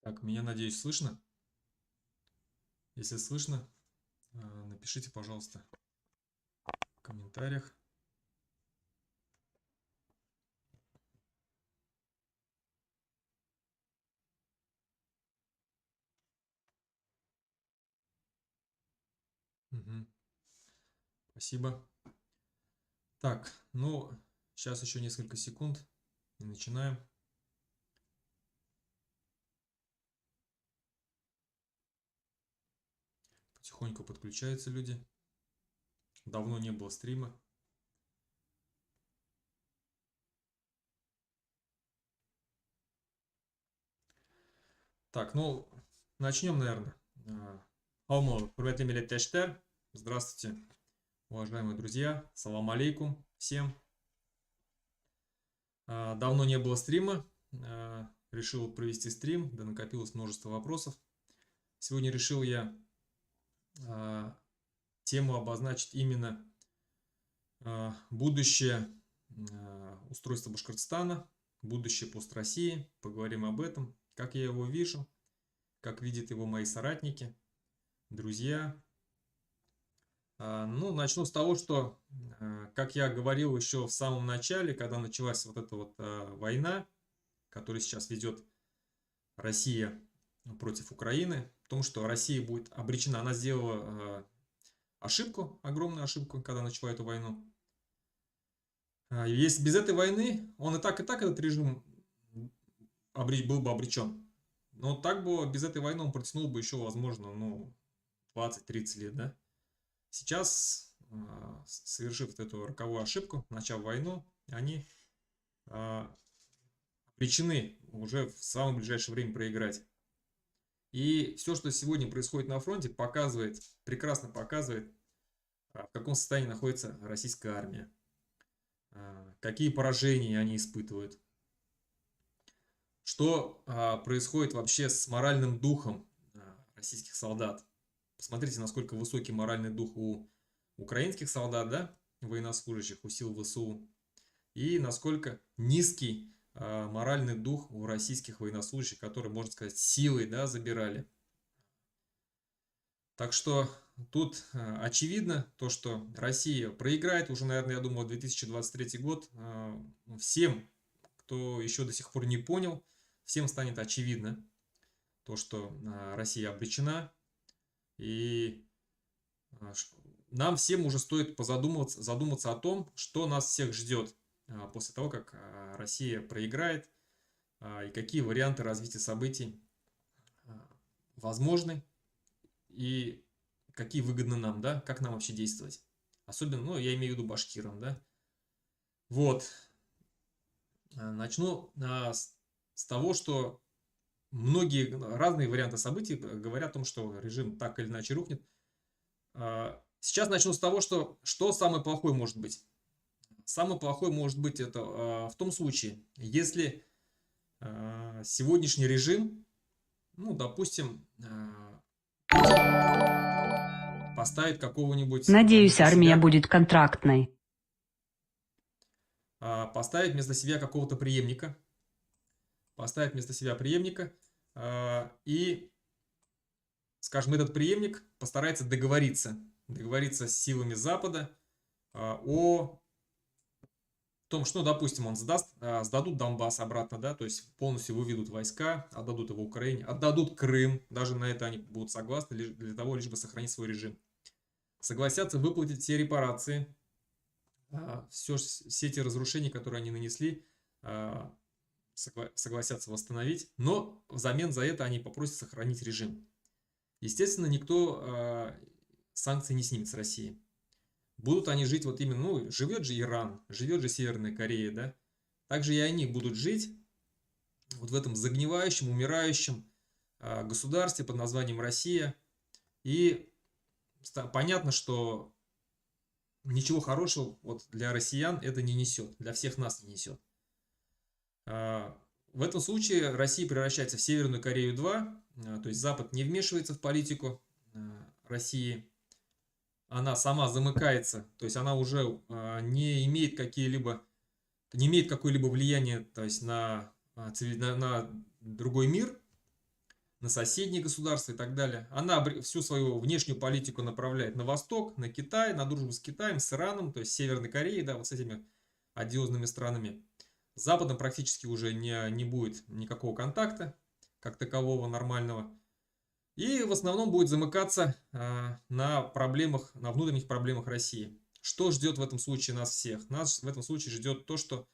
Так, меня, надеюсь, слышно? Если слышно, напишите, пожалуйста, в комментариях. Мгм. Спасибо. Так, ну, сейчас еще несколько секунд и начинаем. Потихоньку подключаются люди. Давно не было стрима. Так, ну, начнем, наверное. Homo, привет, миллеттештер. Здравствуйте, уважаемые друзья. Салам алейкум всем. Давно не было стрима. Решил провести стрим, да накопилось множество вопросов. Сегодня решил я тему обозначить именно будущее устройства Башкортостана, будущее пост России. Поговорим об этом, как я его вижу, как видят его мои соратники, друзья. Ну, начну с того, что, как я говорил еще в самом начале, когда началась вот эта вот война, которую сейчас ведет Россия против Украины, в том, что Россия будет обречена. Она сделала ошибку, огромную ошибку, когда начала эту войну. Если без этой войны, он и так этот режим был бы обречен. Но так бы без этой войны он протянул бы еще, возможно, ну, 20-30 лет, да. Сейчас, совершив эту роковую ошибку, начав войну, они обречены уже в самое ближайшее время проиграть. И все, что сегодня происходит на фронте, показывает, прекрасно показывает, в каком состоянии находится российская армия, какие поражения они испытывают, что происходит вообще с моральным духом российских солдат. Посмотрите, насколько высокий моральный дух у украинских солдат, да, военнослужащих, у сил ВСУ, и насколько низкий моральный дух у российских военнослужащих, которые, можно сказать, силой, да, забирали. Так что тут очевидно то, что Россия проиграет уже, наверное, я думаю, 2023 год. Всем, кто еще до сих пор не понял, всем станет очевидно то, что Россия обречена. И нам всем уже стоит задуматься о том, что нас всех ждет после того, как Россия проиграет, и какие варианты развития событий возможны, и какие выгодны нам, да, как нам вообще действовать. Особенно, ну, я имею в виду башкирам, да. Вот. Начну с того, что многие разные варианты событий говорят о том, что режим так или иначе рухнет. Сейчас начну с того, что самое плохое может быть. Самое плохое может быть это в том случае, если сегодняшний режим, ну, допустим, поставит какого-нибудь Надеюсь, вместо армия себя, будет контрактной. поставит вместо себя какого-то преемника, и, скажем, этот преемник постарается договориться с силами Запада о том, что, допустим, он сдадут Донбасс обратно, да, то есть полностью выведут войска, отдадут его Украине, отдадут Крым, даже на это они будут согласны для того, лишь бы сохранить свой режим. Согласятся выплатить все репарации, все эти разрушения, которые они нанесли, согласятся восстановить, но взамен за это они попросят сохранить режим. Естественно, никто санкции не снимет с России. Будут они жить вот именно, ну, живет же Иран, живет же Северная Корея, да, также и они будут жить вот в этом загнивающем, умирающем государстве под названием Россия. И понятно, что ничего хорошего вот для россиян это не несет, для всех нас не несет. В этом случае Россия превращается в Северную Корею 2, то есть Запад не вмешивается в политику России, она сама замыкается, то есть она уже не имеет какое-либо влияние, то есть на другой мир, на соседние государства и так далее. Она всю свою внешнюю политику направляет на восток, на Китай, на дружбу с Китаем, с Ираном, то есть Северной Кореей, да, вот с этими одиозными странами. С Западом практически уже не будет никакого контакта, как такового нормального. И в основном будет замыкаться на проблемах, на внутренних проблемах России. Что ждет в этом случае нас всех? Нас в этом случае ждет то, что,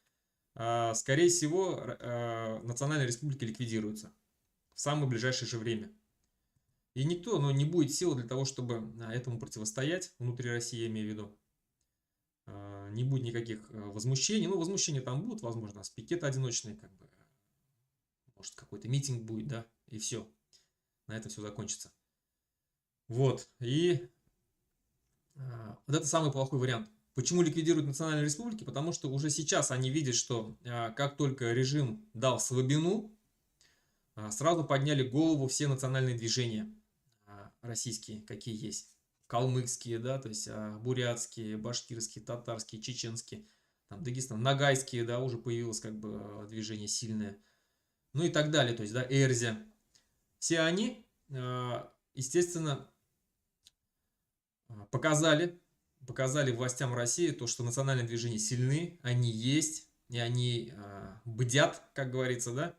скорее всего, национальные республики ликвидируются в самое ближайшее же время. И никто, не будет сил для того, чтобы этому противостоять, внутри России, я имею в виду. Не будет никаких возмущений. Ну, возмущения там будут, возможно, пикеты одиночные, как бы, может, какой-то митинг будет, да, и все. На этом все закончится. Вот, и вот это самый плохой вариант. Почему ликвидируют национальные республики? Потому что уже сейчас они видят, что как только режим дал слабину, сразу подняли голову все национальные движения российские, какие есть. Калмыцкие, да, то есть бурятские, башкирские, татарские, чеченские, там, Дагестан, нагайские, да, уже появилось как бы движение сильное. Ну и так далее, то есть, да, Эрзя. Все они, естественно, показали властям России то, что национальные движения сильны, они есть, и они бдят, как говорится, да.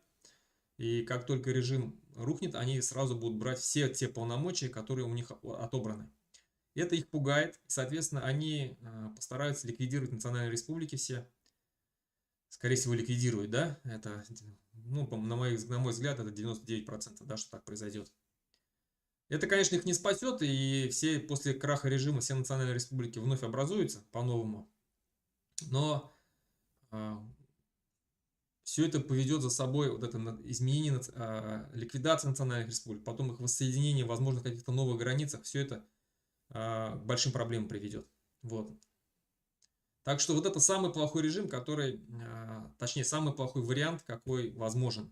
И как только режим рухнет, они сразу будут брать все те полномочия, которые у них отобраны. Это их пугает, соответственно, они постараются ликвидировать национальные республики все. Скорее всего, ликвидируют, да, это, ну, на мой взгляд, это 99%, да, что так произойдет. Это, конечно, их не спасет, и все после краха режима все национальные республики вновь образуются по-новому. Но все это поведет за собой вот это изменение, ликвидация национальных республик, потом их воссоединение, возможно, в каких-то новых границах, все это к большим проблемам приведет. Вот. Так что вот это самый плохой режим, который, точнее, самый плохой вариант, какой возможен.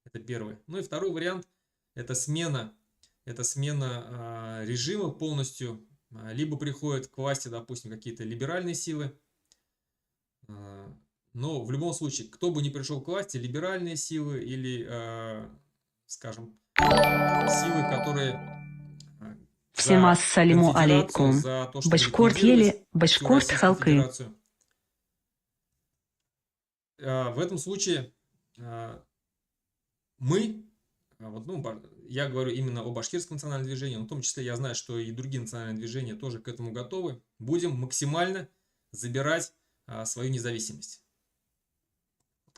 Это первый. Ну и второй вариант – это смена режима полностью. Либо приходят к власти, допустим, какие-то либеральные силы. Но в любом случае, кто бы ни пришел к власти, либеральные силы или, скажем, силы, которые Всем за ассалиму конфедерацию, алейкум. за то, чтобы Башкорт ликвидировать ели, всю Башкорт Российскую халкы. Федерацию. В этом случае мы, вот, ну, я говорю именно о башкирском национальном движении, но в том числе я знаю, что и другие национальные движения тоже к этому готовы, будем максимально забирать свою независимость.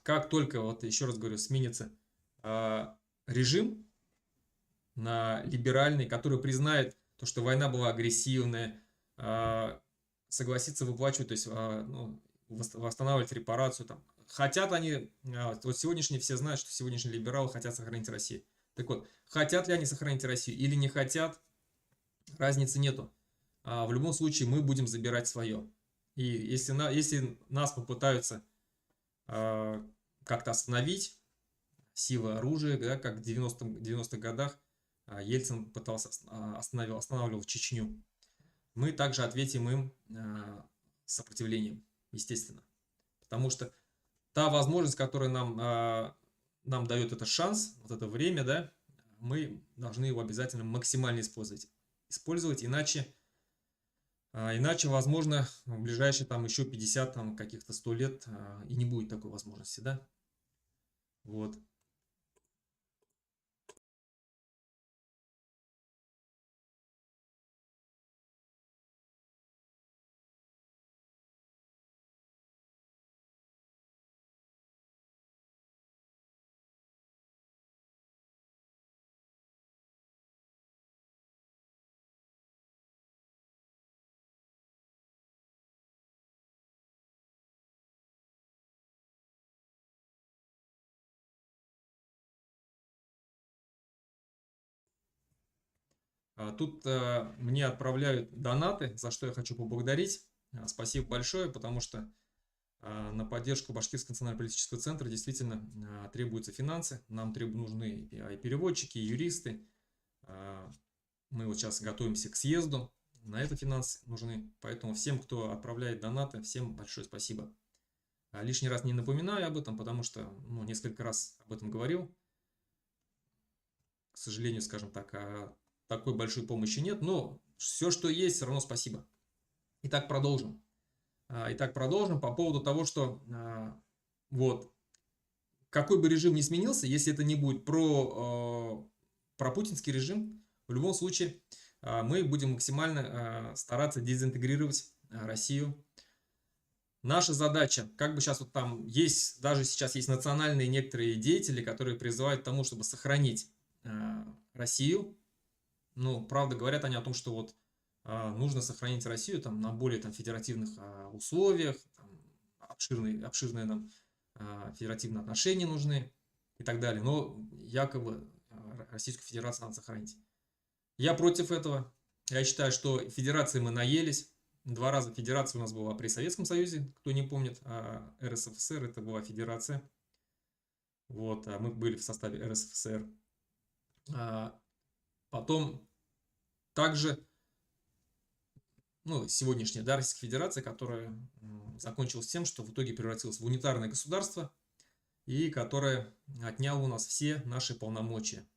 Как только, вот еще раз говорю, сменится режим на либеральный, который признает то, что война была агрессивная, согласится выплачивать, то есть ну, восстанавливать репарацию. Там. Хотят они, вот сегодняшние все знают, что сегодняшние либералы хотят сохранить Россию. Так вот, хотят ли они сохранить Россию или не хотят, разницы нету. В любом случае мы будем забирать свое. И если нас попытаются как-то остановить силы оружия, да, как в 90-х годах Ельцин пытался останавливал Чечню. Мы также ответим им сопротивлением, естественно. Потому что та возможность, которая нам дает этот шанс, вот это время, да, мы должны его обязательно максимально использовать, иначе, возможно, в ближайшие там еще 50, там, каких-то 100 лет и не будет такой возможности, да. Вот. Тут мне отправляют донаты, за что я хочу поблагодарить. Спасибо большое, потому что на поддержку Башкирского национально-политического центра действительно требуются финансы. Нам нужны и переводчики, и юристы. Мы вот сейчас готовимся к съезду. На это финансы нужны. Поэтому всем, кто отправляет донаты, всем большое спасибо. Лишний раз не напоминаю об этом, потому что несколько раз об этом говорил. к сожалению, скажем так, такой большой помощи нет, но все, что есть, все равно спасибо. Итак, продолжим. Итак, продолжим по поводу того, что вот, какой бы режим ни сменился, если это не будет про путинский режим, в любом случае мы будем максимально стараться дезинтегрировать Россию. Наша задача, как бы сейчас вот там есть, даже сейчас есть национальные некоторые деятели, которые призывают к тому, чтобы сохранить Россию. Ну, правда, говорят они о том, что вот нужно сохранить Россию там на более там федеративных условиях, там, обширные нам федеративные отношения нужны и так далее. Но якобы Российскую Федерацию надо сохранить. Я против этого. Я считаю, что федерации мы наелись. 2 раза федерация у нас была при Советском Союзе, кто не помнит, РСФСР это была федерация. Вот, мы были в составе РСФСР. Потом также, ну, сегодняшняя, да, Российская Федерация, которая закончилась тем, что в итоге превратилась в унитарное государство и которая отняла у нас все наши полномочия.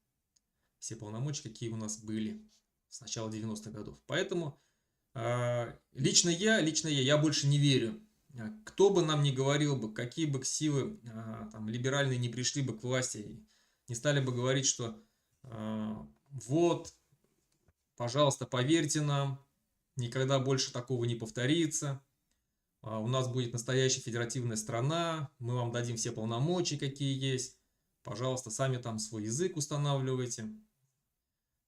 Все полномочия, какие у нас были с начала 90-х годов. Поэтому лично я больше не верю. Кто бы нам ни говорил бы, какие бы силы там, либеральные не пришли бы к власти, не стали бы говорить, что вот, пожалуйста, поверьте нам, никогда больше такого не повторится. У нас будет настоящая федеративная страна, мы вам дадим все полномочия, какие есть. Пожалуйста, сами там свой язык устанавливайте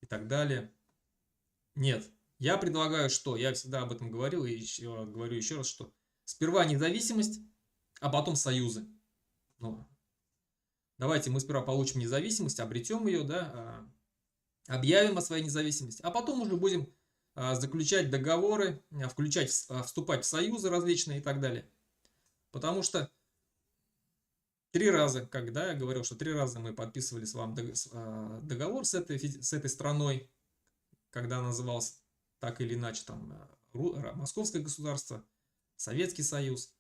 и так далее. Нет. Я предлагаю, что я всегда об этом говорил и говорю еще раз, что сперва независимость, а потом союзы. Ну, давайте мы сперва получим независимость, обретем ее, да, объявим о своей независимости, а потом уже будем заключать договоры, вступать в союзы различные и так далее. Потому что 3 раза, когда я говорил, что 3 раза мы подписывали с вами договор с этой страной, когда назывался так или иначе, там, Московское государство, Советский Союз,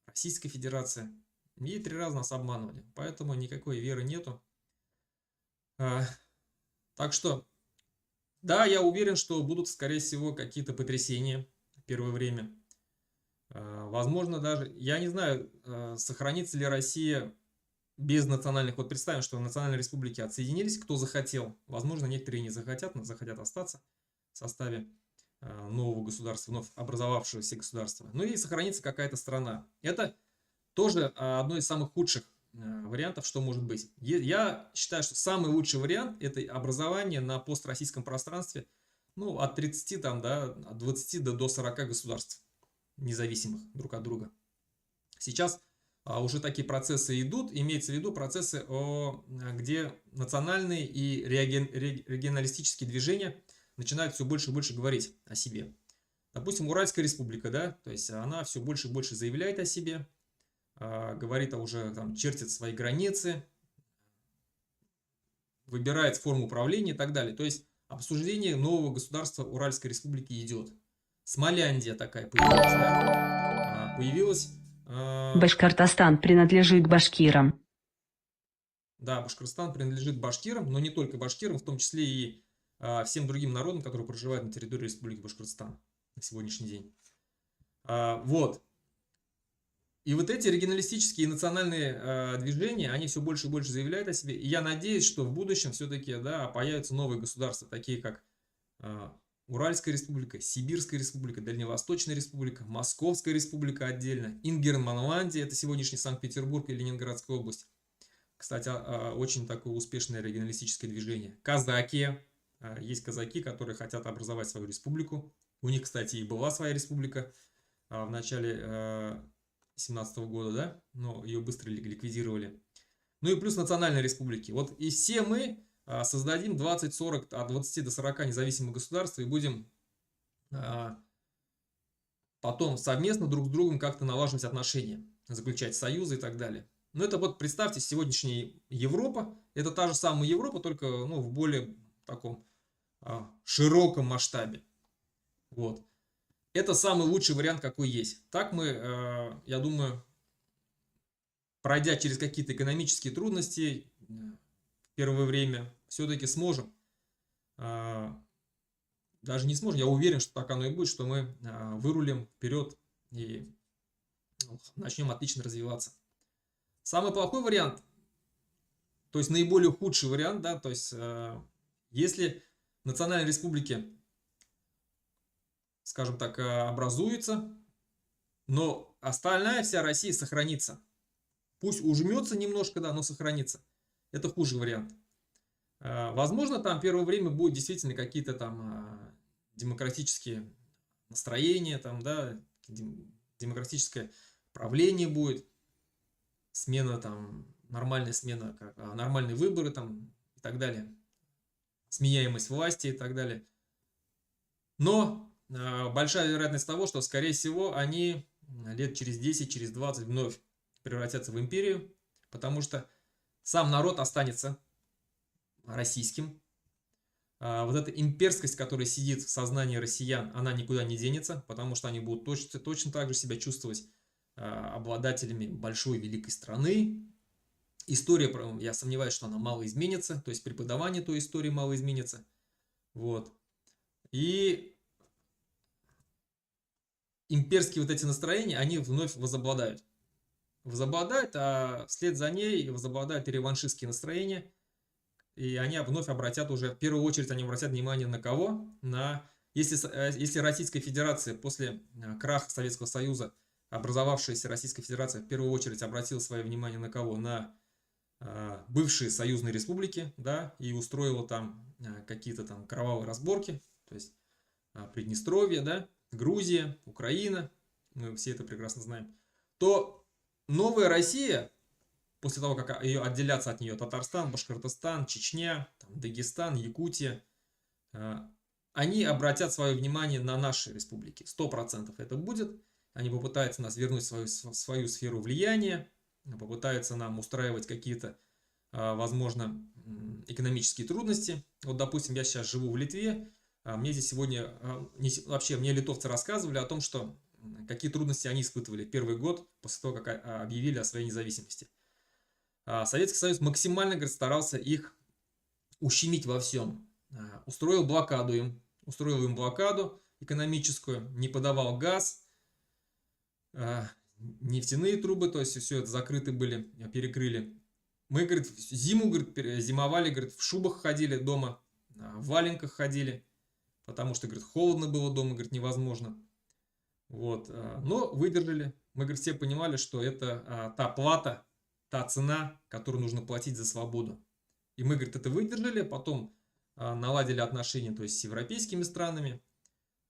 Российская Федерация. И 3 раза нас обманывали. Поэтому никакой веры нету. Так что, да, я уверен, что будут, скорее всего, какие-то потрясения в первое время. Возможно, даже, я не знаю, сохранится ли Россия без национальных. Вот представим, что национальные республики отсоединились, кто захотел. Возможно, некоторые не захотят, но захотят остаться в составе нового государства, вновь образовавшегося государства. Ну и сохранится какая-то страна. Это тоже одно из самых худших вариантов, что может быть. Я считаю, что самый лучший вариант это образование на построссийском пространстве, ну, от 30, там, да, от 20 до 40 государств, независимых друг от друга. Сейчас уже такие процессы идут, имеется в виду процессы, где национальные и регионалистические движения начинают все больше и больше говорить о себе. Допустим, Уральская республика, да, то есть она все больше и больше заявляет о себе, говорит, уже там чертит свои границы, выбирает форму управления и так далее. То есть обсуждение нового государства Уральской республики идет. Смоляндия такая появилась, да? Появилась... Башкортостан принадлежит башкирам. Да, Башкортостан принадлежит башкирам, но не только башкирам, в том числе и всем другим народам, которые проживают на территории Республики Башкортостан на сегодняшний день. Вот. И вот эти регионалистические и национальные движения, они все больше и больше заявляют о себе. И я надеюсь, что в будущем все-таки, да, появятся новые государства, такие как Уральская республика, Сибирская республика, Дальневосточная республика, Московская республика отдельно, Ингерманландия, это сегодняшний Санкт-Петербург и Ленинградская область. Кстати, очень такое успешное регионалистическое движение. Казаки. Есть казаки, которые хотят образовать свою республику. У них, кстати, и была своя республика в начале 17 года, да? Но ее быстро ликвидировали. Ну и плюс национальные республики. Вот и все мы создадим 20-40, от 20 до 40 независимых государств и будем потом совместно друг с другом как-то налаживать отношения, заключать союзы и так далее. Но это вот представьте, сегодняшняя Европа, это та же самая Европа, только ну, в более таком широком масштабе. Вот. Это самый лучший вариант, какой есть. Так мы, я думаю, пройдя через какие-то экономические трудности в первое время, все-таки сможем, даже не сможем, я уверен, что так оно и будет, что мы вырулим вперед и начнем отлично развиваться. Самый плохой вариант, то есть наиболее худший вариант, да, то есть если национальные республики, скажем так, образуются, но остальная вся Россия сохранится. Пусть ужмется немножко, да, но сохранится. Это худший вариант. Возможно, там первое время будут действительно какие-то там демократические настроения, там, да, демократическое правление будет, смена там, нормальная смена, нормальные выборы там и так далее, сменяемость власти и так далее. Но большая вероятность того, что, скорее всего, они лет через 10, через 20 вновь превратятся в империю, потому что сам народ останется российским. Вот эта имперскость, которая сидит в сознании россиян, она никуда не денется, потому что они будут точно так же себя чувствовать обладателями большой великой страны. История, я сомневаюсь, что она мало изменится, то есть преподавание той истории мало изменится. Вот. И имперские вот эти настроения, они вновь возобладают. А вслед за ней возобладают и реваншистские настроения. И они вновь обратят уже, в первую очередь, они обратят внимание на кого? Если Российская Федерация после краха Советского Союза, образовавшаяся Российская Федерация, в первую очередь обратила свое внимание на кого? На бывшие союзные республики, да, и устроила там какие-то там кровавые разборки, то есть Приднестровье, да, Грузия, Украина, мы все это прекрасно знаем, то новая Россия, после того, как ее отделятся от нее Татарстан, Башкортостан, Чечня, там, Дагестан, Якутия, они обратят свое внимание на наши республики. 100% это будет. Они попытаются нас вернуть в свою сферу влияния, попытаются нам устраивать какие-то, возможно, экономические трудности. Вот, допустим, я сейчас живу в Литве. Мне здесь сегодня, вообще, мне литовцы рассказывали о том, что какие трудности они испытывали первый год после того, как объявили о своей независимости. Советский Союз максимально, говорит, старался их ущемить во всем. Устроил им блокаду экономическую, не подавал газ, нефтяные трубы, то есть все это закрыты были, перекрыли. Мы, говорит, зиму, говорит, зимовали, говорит, в шубах ходили дома, в валенках ходили, потому что, говорит, холодно было дома, говорит, невозможно. Вот, но выдержали. Мы, говорит, все понимали, что это та плата, та цена, которую нужно платить за свободу. И мы, говорит, это выдержали, потом наладили отношения, то есть с европейскими странами.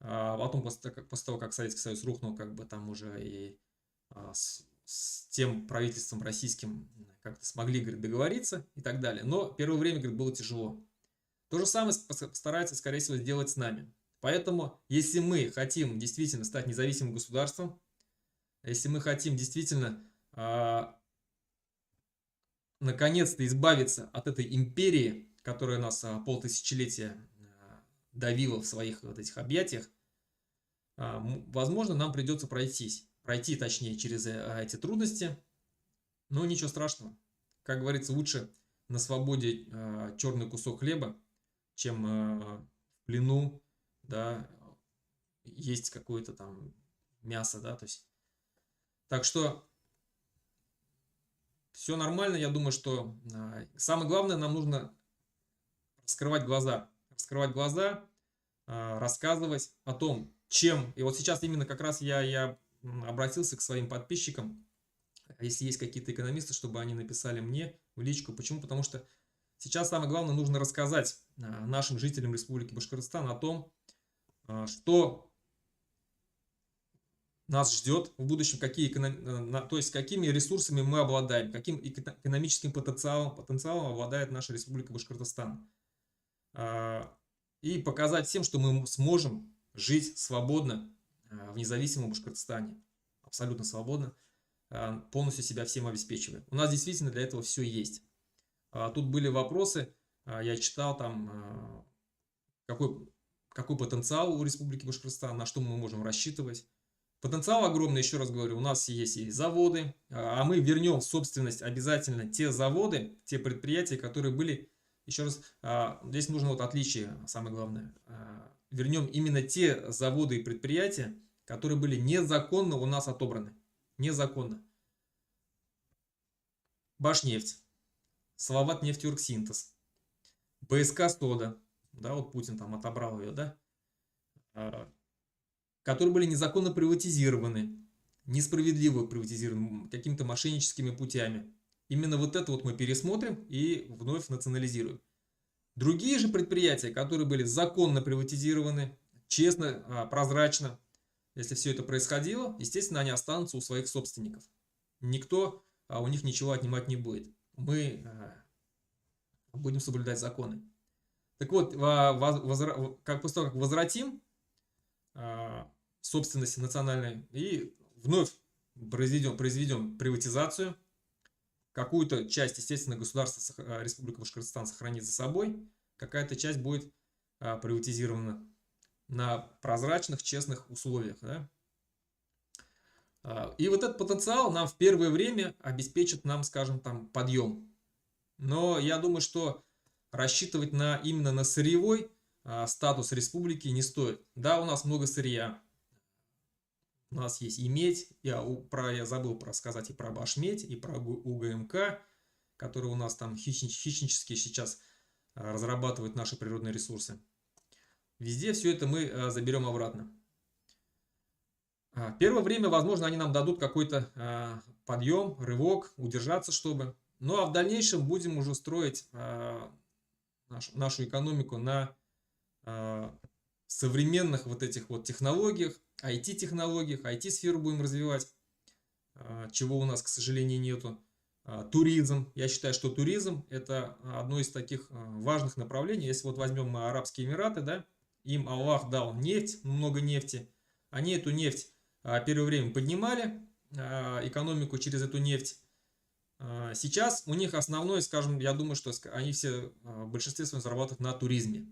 Потом, после того, как Советский Союз рухнул, как бы там уже и с тем правительством российским как-то смогли, говорит, договориться и так далее. Но первое время, говорит, было тяжело. То же самое постараются, скорее всего, сделать с нами. Поэтому, если мы хотим действительно стать независимым государством, если мы хотим действительно наконец-то избавиться от этой империи, которая нас полтысячелетия давила в своих вот этих объятиях, возможно, нам придется пройти, точнее, через эти трудности, но ничего страшного. Как говорится, лучше на свободе черный кусок хлеба, чем в плену, да, есть какое-то там мясо, да, то есть. Так что все нормально, я думаю, что самое главное, нам нужно раскрывать глаза, рассказывать о том, чем. И вот сейчас именно как раз я обратился к своим подписчикам, если есть какие-то экономисты, чтобы они написали мне в личку. Почему? Потому что сейчас самое главное, нужно рассказать нашим жителям Республики Башкортостан о том, что нас ждет в будущем, то есть какими ресурсами мы обладаем, каким экономическим потенциалом обладает наша Республика Башкортостан. И показать всем, что мы сможем жить свободно в независимом Башкортостане. Абсолютно свободно, полностью себя всем обеспечивая. У нас действительно для этого все есть. Тут были вопросы, я читал там, какой потенциал у Республики Башкортостан, на что мы можем рассчитывать. Потенциал огромный, еще раз говорю, у нас есть и заводы, а мы вернем в собственность обязательно те заводы, те предприятия, которые были еще раз, здесь нужно вот отличие, самое главное. Вернем именно те заводы и предприятия, которые были незаконно у нас отобраны. Незаконно. Башнефть, Салават-нефтеюрксинтез, БСК «Стода», да, вот Путин там отобрал ее, да, которые были незаконно приватизированы, несправедливо приватизированы какими-то мошенническими путями. Именно вот это вот мы пересмотрим и вновь национализируем. Другие же предприятия, которые были законно приватизированы, честно, прозрачно, если все это происходило, естественно, они останутся у своих собственников. Никто у них ничего отнимать не будет. Мы будем соблюдать законы. Так вот, после того, как возвратим собственность национальной и вновь произведем приватизацию, какую-то часть, естественно, государство Республика Башкортостан сохранит за собой, какая-то часть будет приватизирована на прозрачных, честных условиях. Да? И вот этот потенциал нам в первое время обеспечит нам, скажем, там, подъем. Но я думаю, что рассчитывать именно на сырьевой статус республики не стоит. Да, у нас много сырья. У нас есть и медь, я забыл сказать и про Башмедь, и про УГМК, которые у нас там хищнически сейчас разрабатывают наши природные ресурсы. Везде все это мы заберем обратно. Первое время, возможно, они нам дадут какой-то подъем, рывок, удержаться, чтобы. Ну а в дальнейшем будем уже строить нашу экономику на современных вот этих вот технологиях, IT-технологиях, IT-сферу будем развивать, чего у нас, к сожалению, нету. Туризм. Я считаю, что туризм – это одно из таких важных направлений. Если вот возьмем мы Арабские Эмираты, да, им Аллах дал нефть, много нефти. Они эту нефть первое время поднимали, экономику через эту нефть. Сейчас у них основной, скажем, я думаю, что они все в большинстве своем зарабатывают на туризме.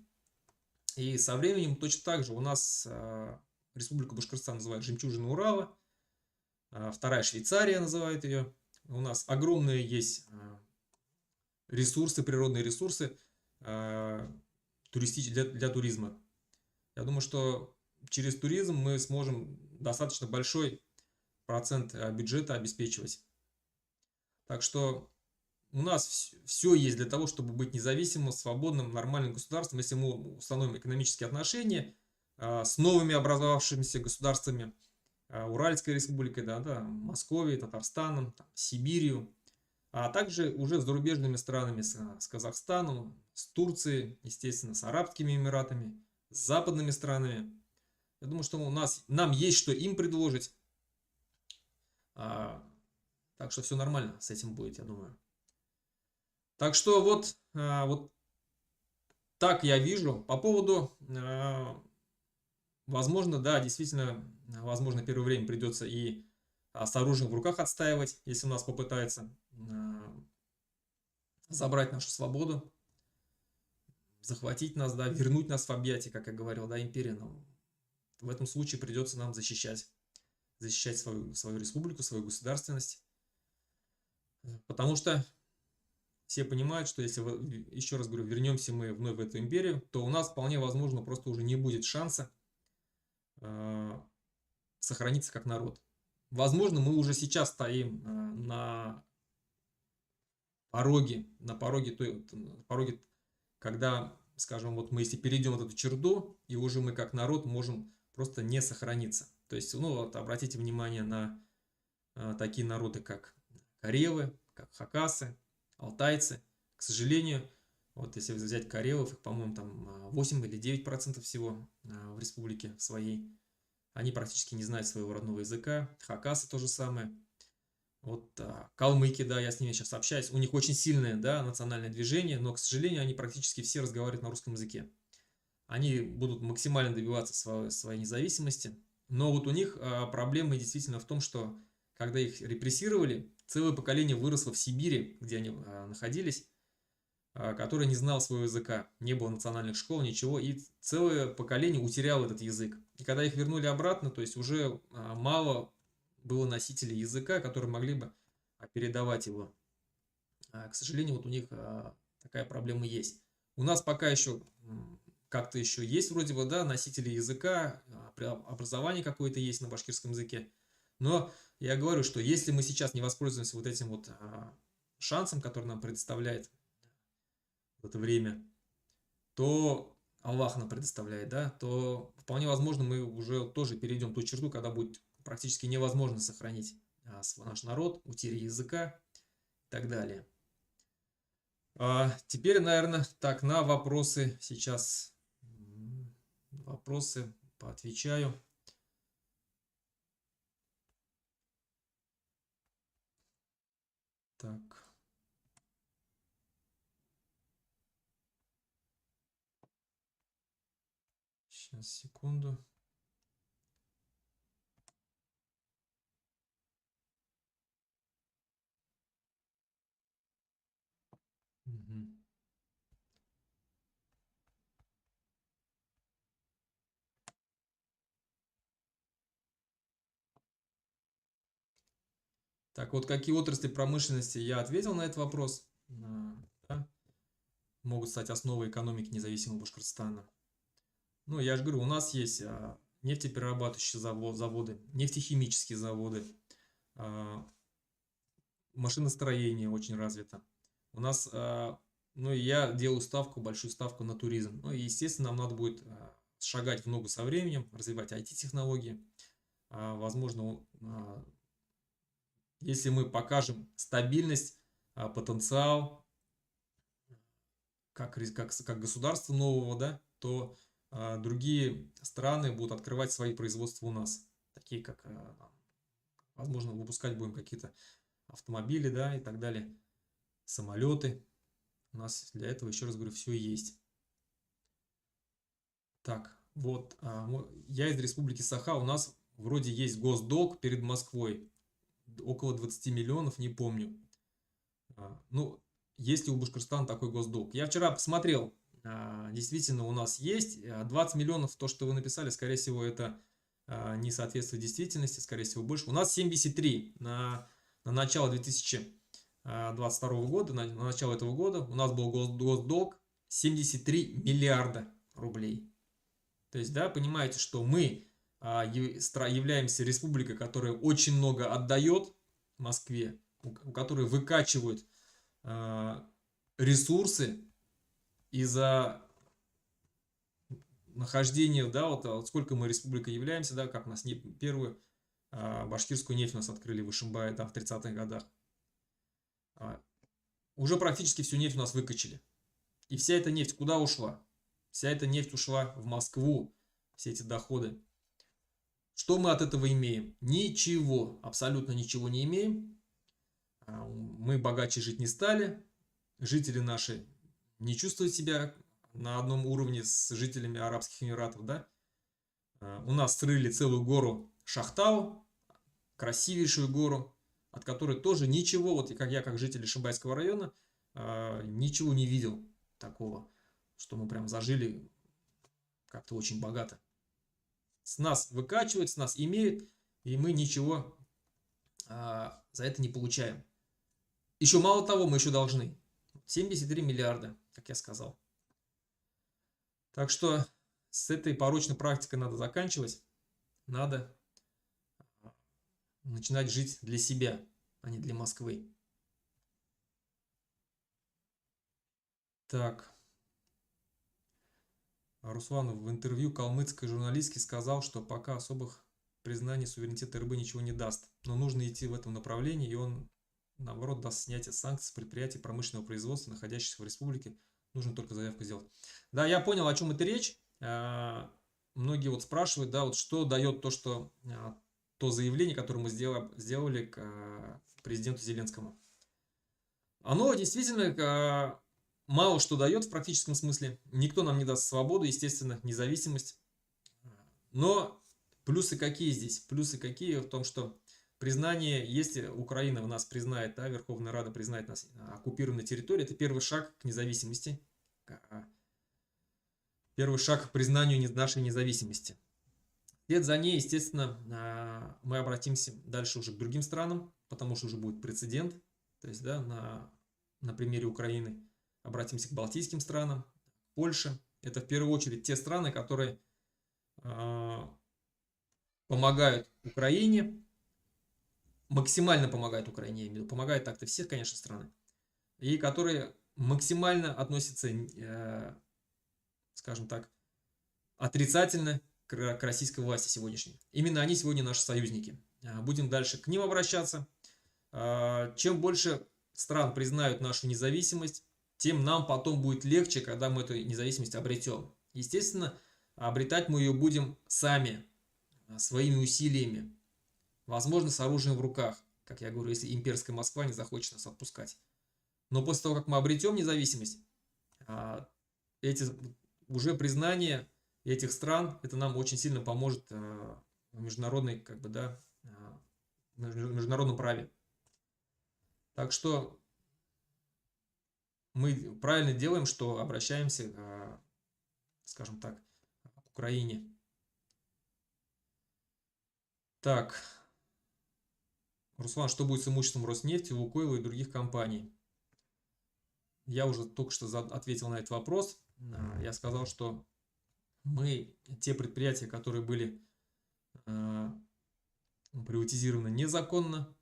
И со временем точно так же у нас Республика Башкортостан называют «Жемчужина Урала», вторая Швейцария называет ее. У нас огромные есть ресурсы, природные ресурсы для туризма. Я думаю, что через туризм мы сможем достаточно большой процент бюджета обеспечивать. Так что у нас все есть для того, чтобы быть независимым, свободным, нормальным государством, если мы установим экономические отношения с новыми образовавшимися государствами, Уральской республикой, Московией, Татарстаном, Сибирью, а также уже с зарубежными странами, с Казахстаном, с Турцией, естественно, с Арабскими Эмиратами, с западными странами. Я думаю, что нам есть что им предложить. Так что все нормально с этим будет, я думаю. Так что вот так я вижу. По поводу, возможно, да, действительно, возможно, первое время придется и с оружием в руках отстаивать, если у нас попытаются забрать нашу свободу, захватить нас, да, вернуть нас в объятия, как я говорил, да, империя. Но в этом случае придется нам защищать свою республику, свою государственность. Потому что все понимают, что если, еще раз говорю, вернемся мы вновь в эту империю, то у нас вполне возможно просто уже не будет шанса сохраниться как народ. Возможно, мы уже сейчас стоим на пороге, когда, скажем, вот мы если перейдем вот эту черту, и уже мы как народ можем просто не сохраниться. То есть, ну вот обратите внимание на такие народы, как карелы, как хакасы, алтайцы. К сожалению, вот если взять карелов, их, по-моему, там 8 или 9% всего в республике своей. Они практически не знают своего родного языка. Хакасы то же самое. Вот калмыки, да, я с ними сейчас общаюсь. У них очень сильное, да, национальное движение, но, к сожалению, они практически все разговаривают на русском языке. Они будут максимально добиваться своей независимости. Но вот у них проблема действительно в том, что когда их репрессировали, целое поколение выросло в Сибири, где они находились, которое не знало своего языка. Не было национальных школ, ничего. И целое поколение утеряло этот язык. И когда их вернули обратно, то есть уже мало было носителей языка, которые могли бы передавать его. К сожалению, вот у них такая проблема есть. У нас пока еще как-то еще есть вроде бы, да, носители языка, образование какое-то есть на башкирском языке. Но я говорю, что если мы сейчас не воспользуемся вот этим вот шансом, который нам предоставляет в это время, то Аллах нам предоставляет, да, то вполне возможно мы уже тоже перейдем ту черту, когда будет практически невозможно сохранить наш народ, утеря языка и так далее. Теперь, наверное, так, на вопросы сейчас, вопросы поотвечаю. Так. Сейчас, секунду. Мгм. Так, вот какие отрасли промышленности, я ответил на этот вопрос. Да, могут стать основой экономики независимого Башкортостана. Ну, я же говорю, у нас есть нефтеперерабатывающие заводы, нефтехимические заводы, машиностроение очень развито. У нас, ну, я делаю ставку, большую ставку на туризм. Ну, и, естественно, нам надо будет шагать в ногу со временем, развивать IT-технологии. Возможно, если мы покажем стабильность, потенциал, как государство нового, да, то другие страны будут открывать свои производства у нас. Такие как, возможно, выпускать будем какие-то автомобили, да, и так далее, самолеты. У нас для этого, еще раз говорю, все есть. Так, вот, я из Республики Саха, у нас вроде есть госдолг перед Москвой, около 20 миллионов, не помню. Ну, есть ли у Башкортостана такой госдолг? Я вчера посмотрел, действительно у нас есть 20 миллионов, то, что вы написали, скорее всего, это не соответствует действительности, скорее всего, больше. У нас 73 на начало 2022 года, на начало этого года у нас был госдолг 73 миллиарда рублей. То есть, да, понимаете, что мы являемся республикой, которая очень много отдает Москве, у которой выкачивают ресурсы из-за нахождения, да, вот сколько мы республикой являемся, да, как у нас первую башкирскую нефть у нас открыли в Ишимбае, там, в 30-х годах. Уже практически всю нефть у нас выкачали. И вся эта нефть куда ушла? Вся эта нефть ушла в Москву, все эти доходы. Что мы от этого имеем? Ничего, абсолютно ничего не имеем. Мы богаче жить не стали. Жители наши не чувствуют себя на одном уровне с жителями Арабских Эмиратов, да? У нас срыли целую гору Шахтау, красивейшую гору, от которой тоже ничего, вот как я, как житель Ишимбайского района, ничего не видел такого, что мы прям зажили как-то очень богато. С нас выкачивают, с нас имеют, и мы ничего за это не получаем. Еще мало того, мы еще должны. 73 миллиарда, как я сказал. Так что с этой порочной практикой надо заканчивать. Надо начинать жить для себя, а не для Москвы. Так. Русланов в интервью калмыцкой журналистке сказал, что пока особых признаний суверенитета РБ ничего не даст. Но нужно идти в этом направлении, и он, наоборот, даст снятие санкций с предприятий промышленного производства, находящихся в республике. Нужно только заявку сделать. Да, я понял, о чем это речь. Многие вот спрашивают, да, вот что дает то заявление, которое мы сделали к президенту Зеленскому. Оно действительно мало что дает в практическом смысле. Никто нам не даст свободу, естественно, независимость. Но плюсы какие здесь? Плюсы какие в том, что признание, если Украина в нас признает, да, Верховная Рада признает нас оккупированной территорией, это первый шаг к независимости. Первый шаг к признанию нашей независимости. Вслед за ней, естественно, мы обратимся дальше уже к другим странам, потому что уже будет прецедент. То есть, да, на примере Украины обратимся к балтийским странам, Польша. Это в первую очередь те страны, которые помогают Украине, максимально помогают Украине, я имею в виду, помогают так-то все, конечно, страны, и которые максимально относятся, скажем так, отрицательно к российской власти сегодняшней. Именно они сегодня наши союзники. Будем дальше к ним обращаться. Чем больше стран признают нашу независимость, тем нам потом будет легче, когда мы эту независимость обретем. Естественно, обретать мы ее будем сами, своими усилиями. Возможно, с оружием в руках, как я говорю, если имперская Москва не захочет нас отпускать. Но после того, как мы обретем независимость, эти уже признание этих стран, это нам очень сильно поможет в международной, как бы, да, в международном праве. Так что мы правильно делаем, что обращаемся, скажем так, к Украине. Так, Руслан, что будет с имуществом Роснефти, Лукойла и других компаний? Я уже только что ответил на этот вопрос. Я сказал, что мы, те предприятия, которые были приватизированы незаконно,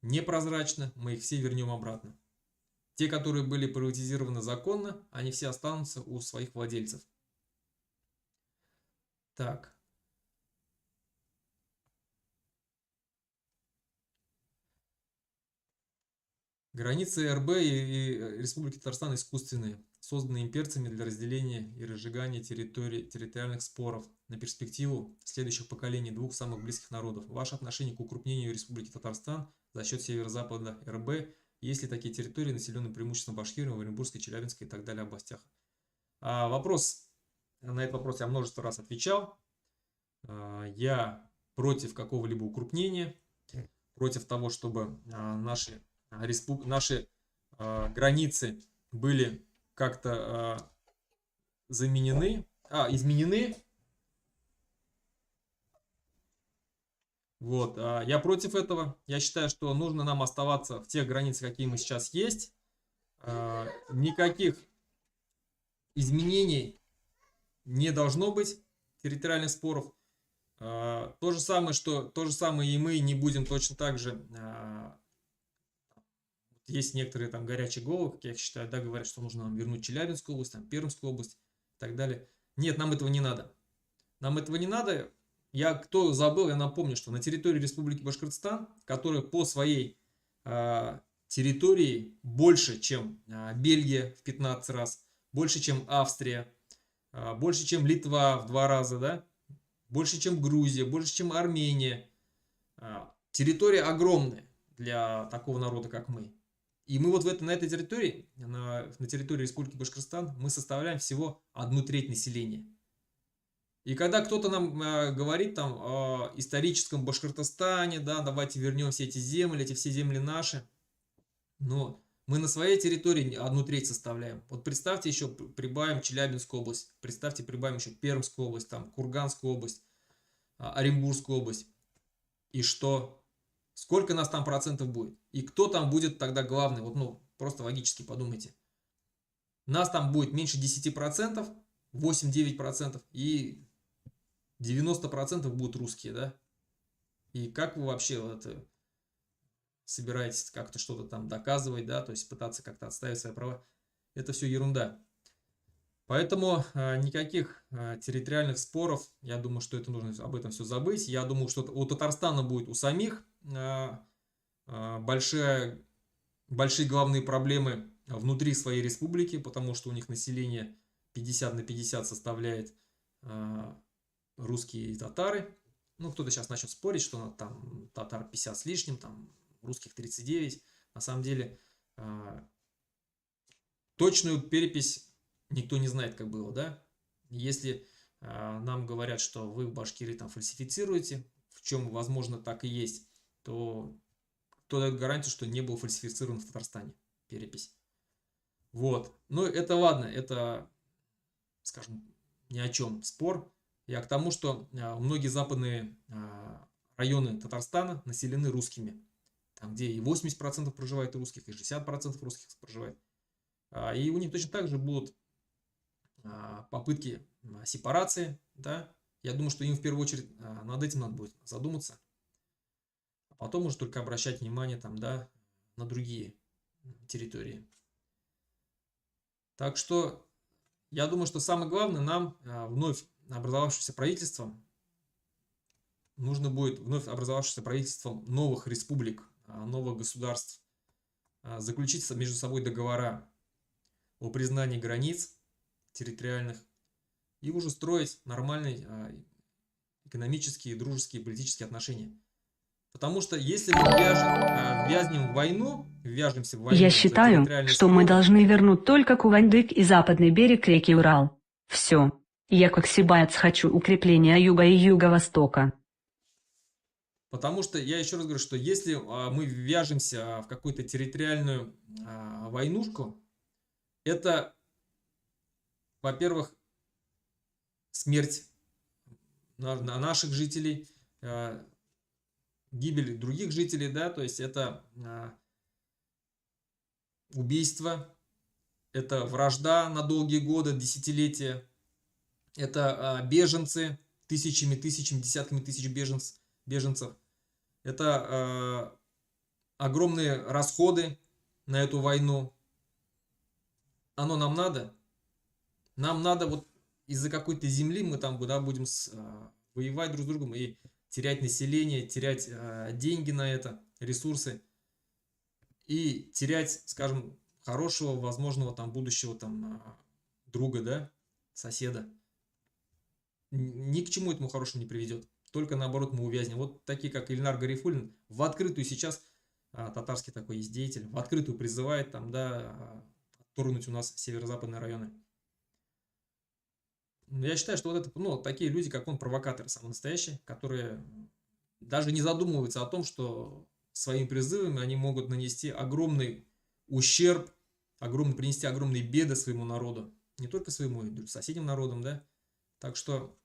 непрозрачно, мы их все вернем обратно. Те, которые были приватизированы законно, они все останутся у своих владельцев. Так. Границы РБ и Республики Татарстан искусственные, созданные имперцами для разделения и разжигания территориальных споров на перспективу следующих поколений двух самых близких народов. Ваше отношение к укрупнению Республики Татарстан за счет северо-запада РБ, есть ли такие территории, населенные преимущественно Башкиром, Оренбургской, Челябинской и так далее областях? На этот вопрос я множество раз отвечал. Я против какого-либо укрупнения, против того, чтобы наши границы были как-то изменены. Вот, я против этого. Я считаю, что нужно нам оставаться в тех границах, какие мы сейчас есть. Никаких изменений не должно быть, территориальных споров. То же самое и мы не будем точно так же. Есть некоторые там горячие головы, как я считаю, да, говорят, что нужно нам вернуть Челябинскую область, там, Пермскую область и так далее. Нет, нам этого не надо. Нам этого не надо. Кто забыл, я напомню, что на территории Республики Башкортостан, которая по своей территории больше, чем Бельгия в 15 раз, больше, чем Австрия, больше, чем Литва в 2 раза, да, больше, чем Грузия, больше, чем Армения. Территория огромная для такого народа, как мы. И мы вот на этой территории, на территории Республики Башкортостан, мы составляем всего 1/3 населения. И когда кто-то нам говорит там о историческом Башкортостане, да, давайте вернем все эти земли, эти все земли наши, но мы на своей территории 1/3 составляем. Вот представьте, еще прибавим Челябинскую область, представьте, прибавим еще Пермскую область, там, Курганскую область, Оренбургскую область. И что? Сколько нас там процентов будет? И кто там будет тогда главный? Вот, ну, просто логически подумайте. Нас там будет меньше 10%, 8-9%, и 90% будут русские, да? И как вы вообще это собираетесь как-то что-то там доказывать, да? То есть пытаться как-то отстаивать свои права? Это все ерунда. Поэтому никаких территориальных споров, я думаю, что это нужно об этом все забыть. Я думаю, что у Татарстана будет у самих большие главные проблемы внутри своей республики, потому что у них население 50/50 составляет русские и татары. Ну, кто-то сейчас начнет спорить, что там татар 50 с лишним, там русских 39. На самом деле точную перепись никто не знает, как было, да? Если нам говорят, что вы в Башкирии там фальсифицируете, в чем, возможно, так и есть, то кто дает гарантию, что не было фальсифицировано в Татарстане перепись? Вот. Но это ладно, это, скажем, ни о чем спор. Я к тому, что многие западные районы Татарстана населены русскими. Там, где и 80% проживает русских, и 60% русских проживает. И у них точно так же будут попытки сепарации, да, я думаю, что им в первую очередь над этим надо будет задуматься, а потом уже только обращать внимание там, да, на другие территории. Так что я думаю, что самое главное нам вновь образовавшимся правительством нужно будет вновь образовавшимся правительством новых республик, новых государств заключить между собой договора о признании границ территориальных и уже строить нормальные экономические, дружеские, политические отношения. Потому что если мы ввязнем в войну, ввяжемся в Я войну за считаю, территориальные что мы споры, должны вернуть только Кувандык и западный берег реки Урал. Все. Я как сибаец хочу укрепления юга и юго-востока. потому что я еще раз говорю, что если мы ввяжемся в какую-то территориальную войнушку, это, во-первых, смерть наших жителей, гибель других жителей, да, то есть это убийство, это вражда на долгие годы, десятилетия, это беженцы, тысячами, десятками тысяч беженцев, это огромные расходы на эту войну. Оно нам надо? Нам надо вот из-за какой-то земли мы там будем воевать друг с другом и терять население, терять деньги на это, ресурсы и терять, скажем, хорошего, возможного там будущего там друга, да, соседа. Ни к чему этому хорошему не приведет. Только наоборот мы увязнем. Вот такие, как Ильнар Гарифуллин, в открытую сейчас, татарский такой есть деятель, в открытую призывает там, да, отторгнуть у нас северо-западные районы. Я считаю, что вот это, ну, такие люди, как он, провокаторы самые настоящие, которые даже не задумываются о том, что своими призывами они могут нанести огромный ущерб, принести огромные беды своему народу. Не только своему, и соседним народам, да. Так что,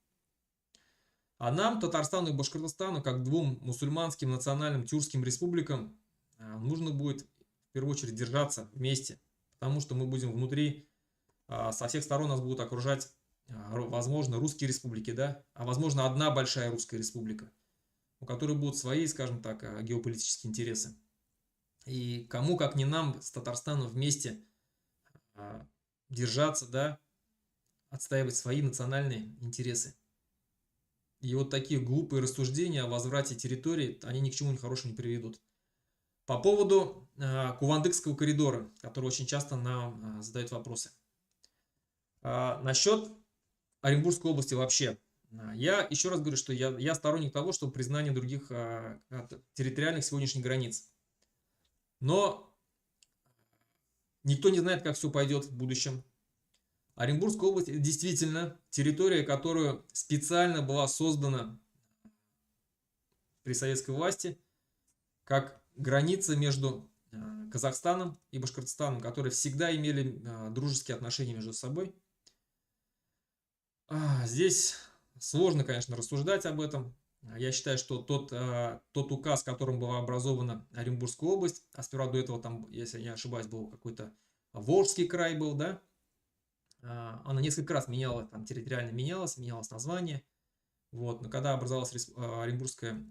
а нам, Татарстану и Башкортостану, как двум мусульманским национальным тюркским республикам, нужно будет в первую очередь держаться вместе, потому что мы будем внутри, со всех сторон нас будут окружать, возможно, русские республики, да, а возможно, одна большая русская республика, у которой будут свои, скажем так, геополитические интересы. И кому, как не нам, с Татарстаном вместе держаться, да, отстаивать свои национальные интересы. И вот такие глупые рассуждения о возврате территории, они ни к чему хорошему не приведут. По поводу Кувандыкского коридора, который очень часто нам задают вопросы. Насчет Оренбургской области вообще. Я еще раз говорю, что я сторонник того, чтобы признание других территориальных сегодняшних границ. Но никто не знает, как все пойдет в будущем. Оренбургская область действительно территория, которая специально была создана при советской власти как граница между Казахстаном и Башкортостаном, которые всегда имели дружеские отношения между собой. Здесь сложно, конечно, рассуждать об этом. Я считаю, что тот указ, которым была образована Оренбургская область, а сперва до этого там, если я не ошибаюсь, был какой-то Волжский край был, да, она несколько раз там территориально менялась название. Вот, но когда образовалась Оренбургская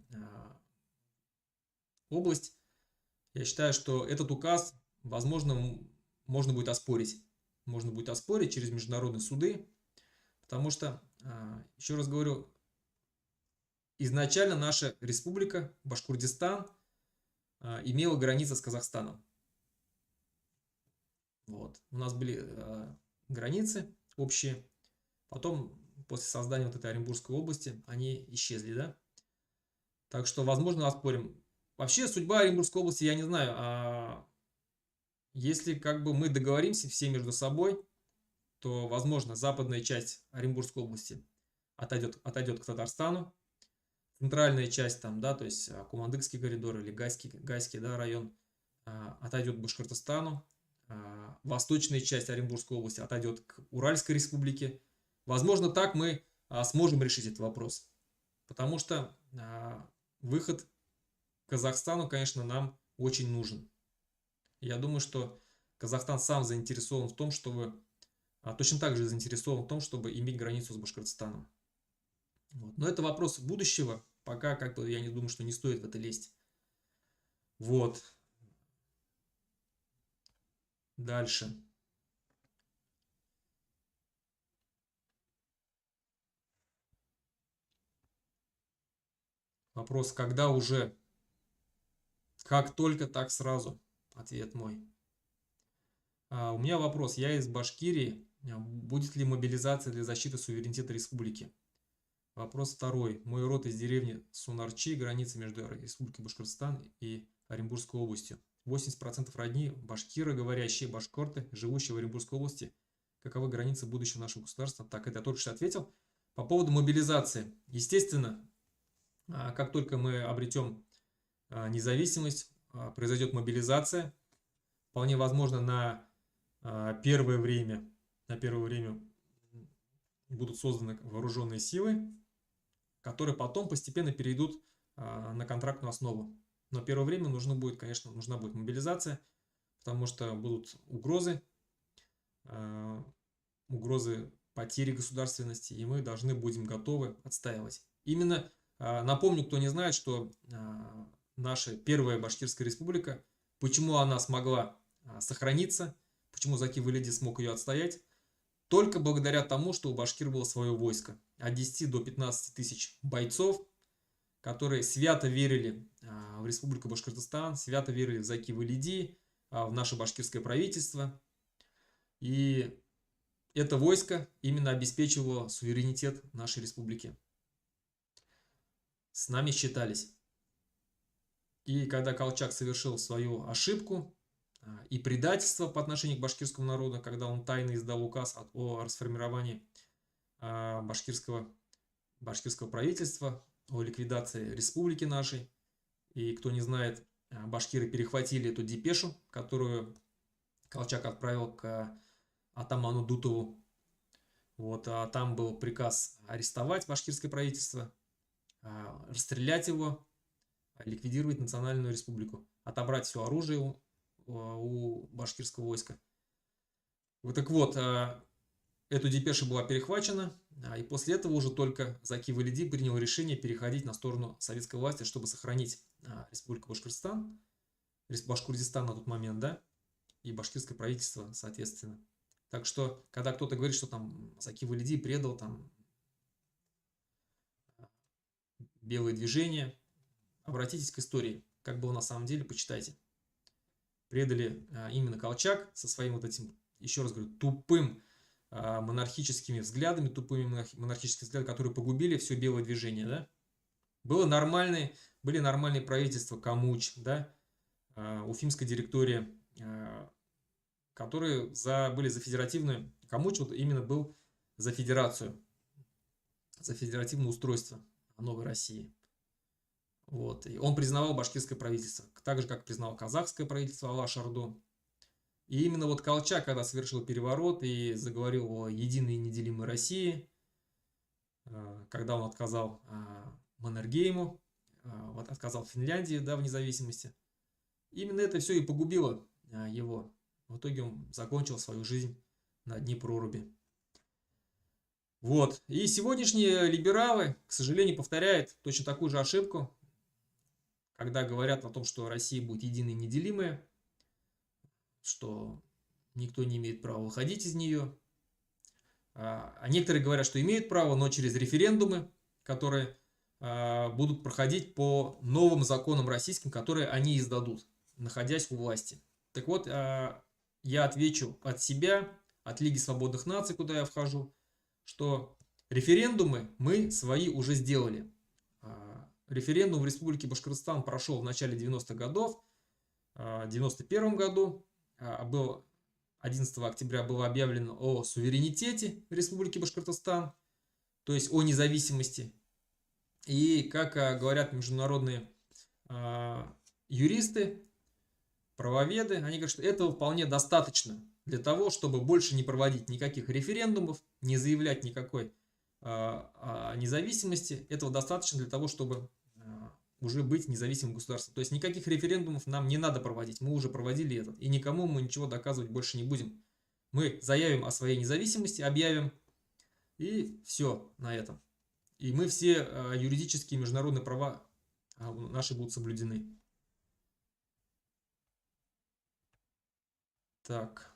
область, я считаю, что этот указ, возможно, можно будет оспорить. Можно будет оспорить через международные суды, потому что, еще раз говорю, изначально наша республика, Башкортостан, имела границы с Казахстаном. Вот. У нас были границы общие. Потом, после создания вот этой Оренбургской области, они исчезли, да? Так что, возможно, оспорим. Вообще, судьба Оренбургской области, я не знаю. Если как бы мы договоримся все между собой, то, возможно, западная часть Оренбургской области отойдет к Татарстану. Центральная часть там, да, то есть Кумандыкский коридор или Гайский, да, район, отойдет к Башкортостану. Восточная часть Оренбургской области отойдет к Уральской республике. Возможно, так мы сможем решить этот вопрос. Потому что выход к Казахстану, конечно, нам очень нужен. Я думаю, что Казахстан сам заинтересован в том, чтобы точно так же заинтересован в том, чтобы иметь границу с Башкортостаном. Вот. Но это вопрос будущего. Пока как бы я не думаю, что не стоит в это лезть. Вот. Дальше. Вопрос, когда уже? Как только, так сразу. Ответ мой. У меня вопрос. Я из Башкирии. Будет ли мобилизация для защиты суверенитета республики? Вопрос второй. Мой род из деревни Сунарчи, граница между Республикой Башкортостан и Оренбургской областью. 80% родни башкиры, говорящие башкорты, живущие в Оренбургской области. Каковы границы будущего нашего государства? Так, это я только что ответил. По поводу мобилизации. Естественно, как только мы обретем независимость, произойдет мобилизация. Вполне возможно, на первое время будут созданы вооруженные силы, которые потом постепенно перейдут на контрактную основу. Но первое время нужна будет мобилизация, потому что будут угрозы потери государственности, и мы должны будем готовы отстаивать. Именно напомню, кто не знает, что наша первая Башкирская республика, почему она смогла сохраниться, почему Заки Велиди смог ее отстоять, только благодаря тому, что у башкир было свое войско. От 10 до 15 тысяч бойцов, которые свято верили в Республику Башкортостан, свято верили в Заки Велиди, в наше башкирское правительство. И это войско именно обеспечивало суверенитет нашей республики. С нами считались. И когда Колчак совершил свою ошибку и предательство по отношению к башкирскому народу, когда он тайно издал указ о расформировании башкирского правительства, о ликвидации республики нашей. И кто не знает, башкиры перехватили эту депешу, которую Колчак отправил к атаману Дутову. Вот, а там был приказ арестовать башкирское правительство, расстрелять его, ликвидировать национальную республику, отобрать все оружие у башкирского войска. Вот так вот, эту депеша была перехвачена, и после этого уже только Заки Велиди принял решение переходить на сторону советской власти, чтобы сохранить Республику Башкортостан, Башкортостан на тот момент, да, и башкирское правительство, соответственно. Так что, когда кто-то говорит, что там Заки Велиди предал там белые движения, обратитесь к истории, как было на самом деле, почитайте. Предали именно Колчак со своим вот этим, еще раз говорю, тупым монархическими взглядами, которые погубили все белое движение, да. Были нормальные правительства, Камуч, да, Уфимская директория, которые были за федеративную. Камуч вот именно был за федерацию, за федеративное устройство новой России. Вот. И он признавал башкирское правительство, так же, как признал казахское правительство Алаш-Орду. И именно вот Колчак, когда совершил переворот и заговорил о единой и неделимой России, когда он отказал Маннергейму, отказал Финляндии, да, в независимости, именно это все и погубило его. В итоге он закончил свою жизнь на дне проруби. Вот. И сегодняшние либералы, к сожалению, повторяют точно такую же ошибку, когда говорят о том, что Россия будет единой и неделимой, что никто не имеет права выходить из нее. А некоторые говорят, что имеют право, но через референдумы, которые будут проходить по новым законам российским, которые они издадут, находясь у власти. Так вот, я отвечу от себя, от Лиги свободных наций, куда я вхожу, что референдумы мы свои уже сделали. Референдум в Республике Башкортостан прошел в начале 90-х годов. В 91 году 11 октября было объявлено о суверенитете Республики Башкортостан, то есть о независимости. И, как говорят международные юристы, правоведы, они говорят, что этого вполне достаточно для того, чтобы больше не проводить никаких референдумов, не заявлять никакой независимости. Этого достаточно для того, чтобы уже быть независимым государством. То есть никаких референдумов нам не надо проводить. Мы уже проводили этот. И никому мы ничего доказывать больше не будем. Мы заявим о своей независимости, объявим, и все на этом. И мы все юридические международные права наши будут соблюдены. Так.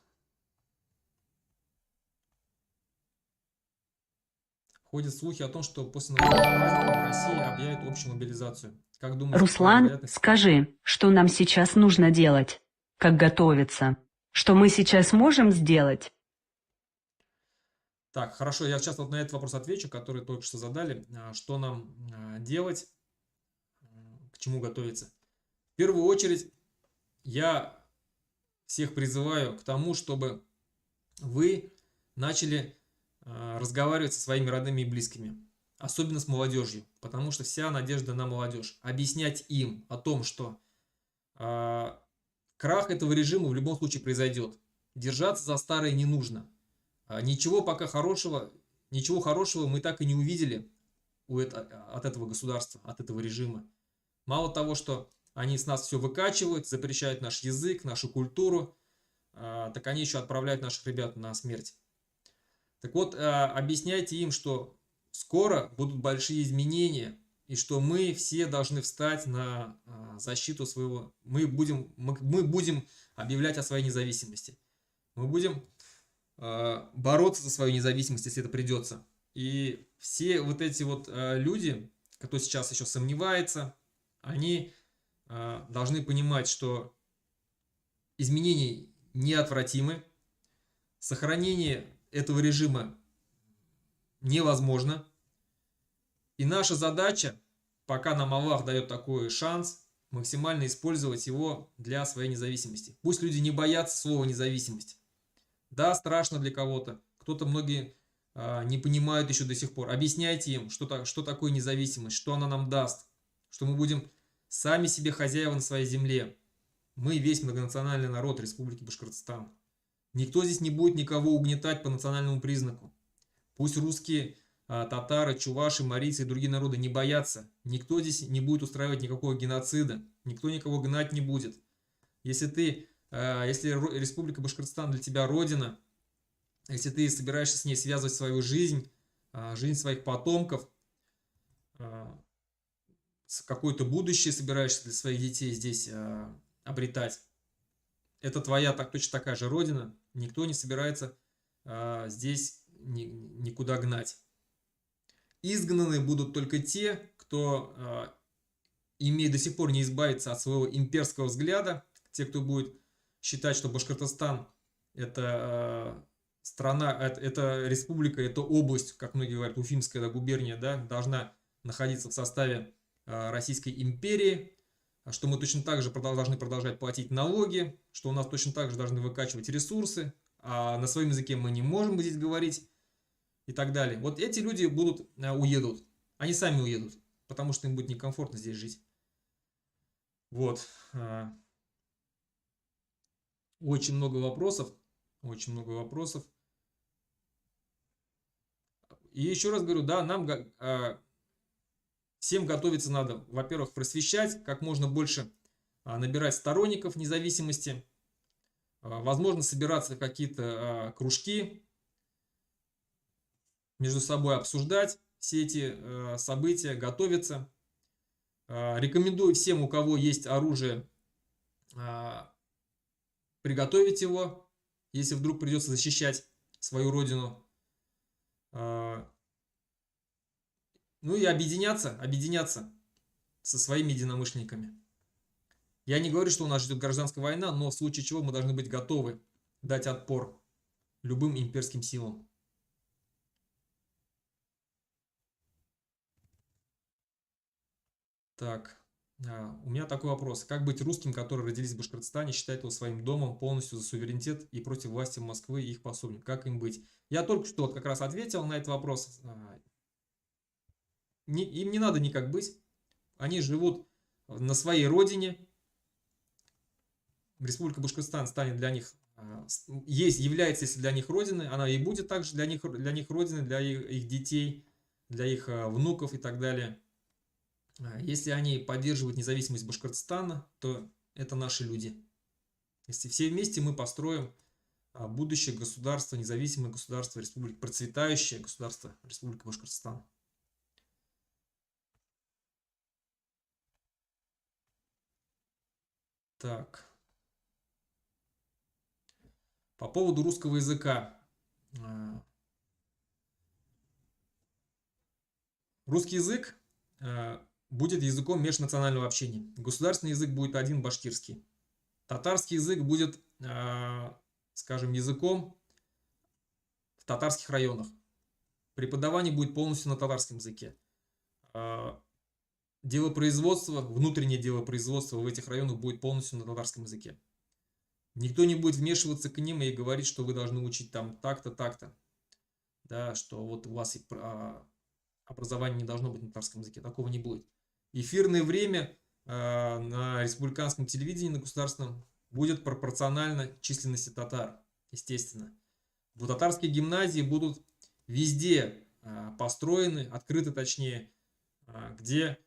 Ходят слухи о том, что после новогодних праздников в России объявят общую мобилизацию. Как думаете, какая Руслан, вероятность? скажи, что нам сейчас нужно делать? Как готовиться? Что мы сейчас можем сделать? Так, хорошо, я сейчас вот на этот вопрос отвечу, который только что задали. Что нам делать, к чему готовиться? В первую очередь, я всех призываю к тому, чтобы вы начали разговаривать со своими родными и близкими, особенно с молодежью, потому что вся надежда на молодежь. Объяснять им о том, что крах этого режима в любом случае произойдет. Держаться за старое не нужно. Ничего пока хорошего, ничего хорошего мы так и не увидели от этого государства, от этого режима. Мало того, что они с нас все выкачивают, запрещают наш язык, нашу культуру, так они еще отправляют наших ребят на смерть. Так вот, объясняйте им, что скоро будут большие изменения, и что мы все должны встать на защиту своего... Мы будем объявлять о своей независимости. Мы будем бороться за свою независимость, если это придется. И все вот эти вот люди, кто сейчас еще сомневается, они должны понимать, что изменения неотвратимы, сохранение этого режима невозможно. И наша задача, пока нам Аллах дает такой шанс, максимально использовать его для своей независимости. Пусть люди не боятся слова независимость. Да, страшно для кого-то. Многие не понимают еще до сих пор. Объясняйте им, что такое независимость, что она нам даст. Что мы будем сами себе хозяева на своей земле. Мы весь многонациональный народ Республики Башкортостан. Никто здесь не будет никого угнетать по национальному признаку. Пусть русские, татары, чуваши, марийцы и другие народы не боятся. Никто здесь не будет устраивать никакого геноцида. Никто никого гнать не будет. Если Республика Башкортостан для тебя родина, если ты собираешься с ней связывать свою жизнь, жизнь своих потомков, какое-то будущее собираешься для своих детей здесь обретать, это твоя точно такая же родина. Никто не собирается здесь никуда гнать. Изгнаны будут только те, кто имеет до сих пор не избавиться от своего имперского взгляда, те, кто будет считать, что Башкортостан это страна, это республика, это область, как многие говорят, Уфимская губерния, да, должна находиться в составе Российской империи, что мы точно так же должны продолжать платить налоги, что у нас точно так же должны выкачивать ресурсы, а на своем языке мы не можем здесь говорить и так далее. Вот эти люди уедут, они сами уедут, потому что им будет некомфортно здесь жить. Вот. Очень много вопросов. Очень много вопросов. И еще раз говорю, да, нам всем готовиться надо, во-первых, просвещать, как можно больше набирать сторонников независимости, возможно, собираться в какие-то кружки, между собой обсуждать все эти события, готовиться. Рекомендую всем, у кого есть оружие, приготовить его, если вдруг придется защищать свою родину. Ну и объединяться со своими единомышленниками. Я не говорю, что у нас ждет гражданская война, но в случае чего мы должны быть готовы дать отпор любым имперским силам. Так, у меня такой вопрос. Как быть русским, которые родились в Башкортостане, считают его своим домом, полностью за суверенитет и против власти Москвы и их пособников? Как им быть? Я только что как раз ответил на этот вопрос. Им не надо никак быть. Они живут на своей родине. Республика Башкортостан станет для них, является, если для них родиной, она и будет также для них родиной, для их детей, для их внуков и так далее. Если они поддерживают независимость Башкортостана, то это наши люди. Если все вместе мы построим будущее государство, независимое государство, республика, процветающее государство, Республика Башкортостан. Так. По поводу русского языка. Русский язык будет языком межнационального общения. Государственный язык будет один, башкирский. Татарский язык будет, скажем, языком в татарских районах. Преподавание будет полностью на татарском языке. Делопроизводство, внутреннее делопроизводство в этих районах будет полностью на татарском языке. Никто не будет вмешиваться к ним и говорить, что вы должны учить там так-то, так-то. Да, что вот у вас образование не должно быть на татарском языке. Такого не будет. Эфирное время на республиканском телевидении, на государственном, будет пропорционально численности татар, естественно. В татарские гимназии будут везде построены, открыты точнее, где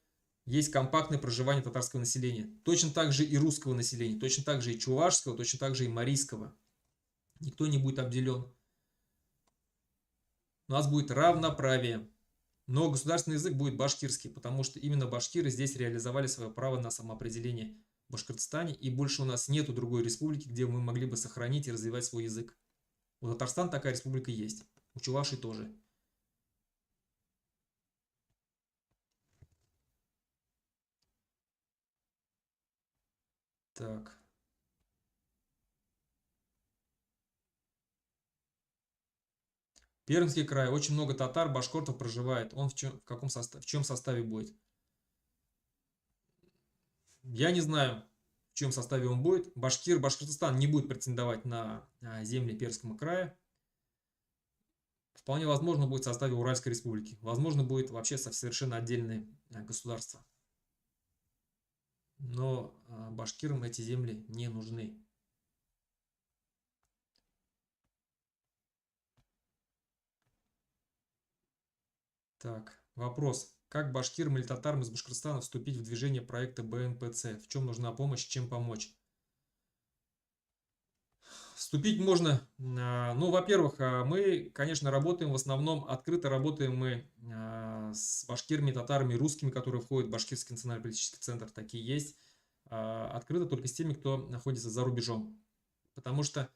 есть компактное проживание татарского населения. Точно так же и русского населения, точно так же и чувашского, точно так же и марийского. Никто не будет обделен. У нас будет равноправие. Но государственный язык будет башкирский, потому что именно башкиры здесь реализовали свое право на самоопределение в Башкортостане. И больше у нас нету другой республики, где мы могли бы сохранить и развивать свой язык. У Татарстана такая республика есть. У Чувашии тоже. Так. Пермский край. Очень много татар, башкортов проживает. Он в чем составе будет? Я не знаю, в чем составе он будет. Башкортостан не будет претендовать на земли Пермского края. Вполне возможно будет в составе Уральской республики. Возможно будет вообще совершенно отдельное государство. Но башкирам эти земли не нужны. Так, вопрос. Как башкирам или татарам из Башкортостана вступить в движение проекта БНПЦ? В чем нужна помощь, чем помочь? Вступить можно, ну, во-первых, мы, конечно, работаем в основном, открыто работаем мы с башкирами, татарами, русскими, которые входят в Башкирский национально-политический центр, такие есть. Открыто только с теми, кто находится за рубежом. Потому что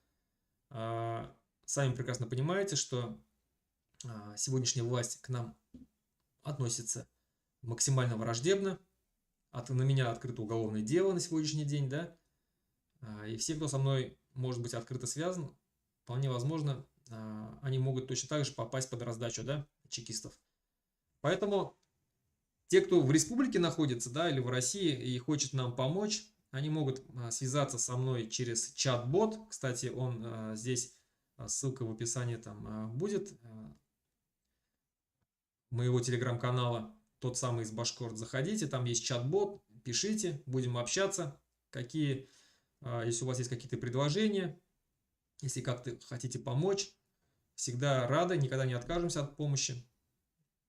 сами прекрасно понимаете, что сегодняшняя власть к нам относится максимально враждебно. На меня открыто уголовное дело на сегодняшний день, да. И все, кто со мной может быть открыто связан, вполне возможно, они могут точно так же попасть под раздачу, да, чекистов. Поэтому те, кто в республике находится, да, или в России и хочет нам помочь, они могут связаться со мной через чат-бот. Кстати, он здесь, ссылка в описании там будет, моего телеграм-канала, тот самый из Башкорт. Заходите, там есть чат-бот, пишите, будем общаться. Если у вас есть какие-то предложения, если как-то хотите помочь, всегда рады, никогда не откажемся от помощи.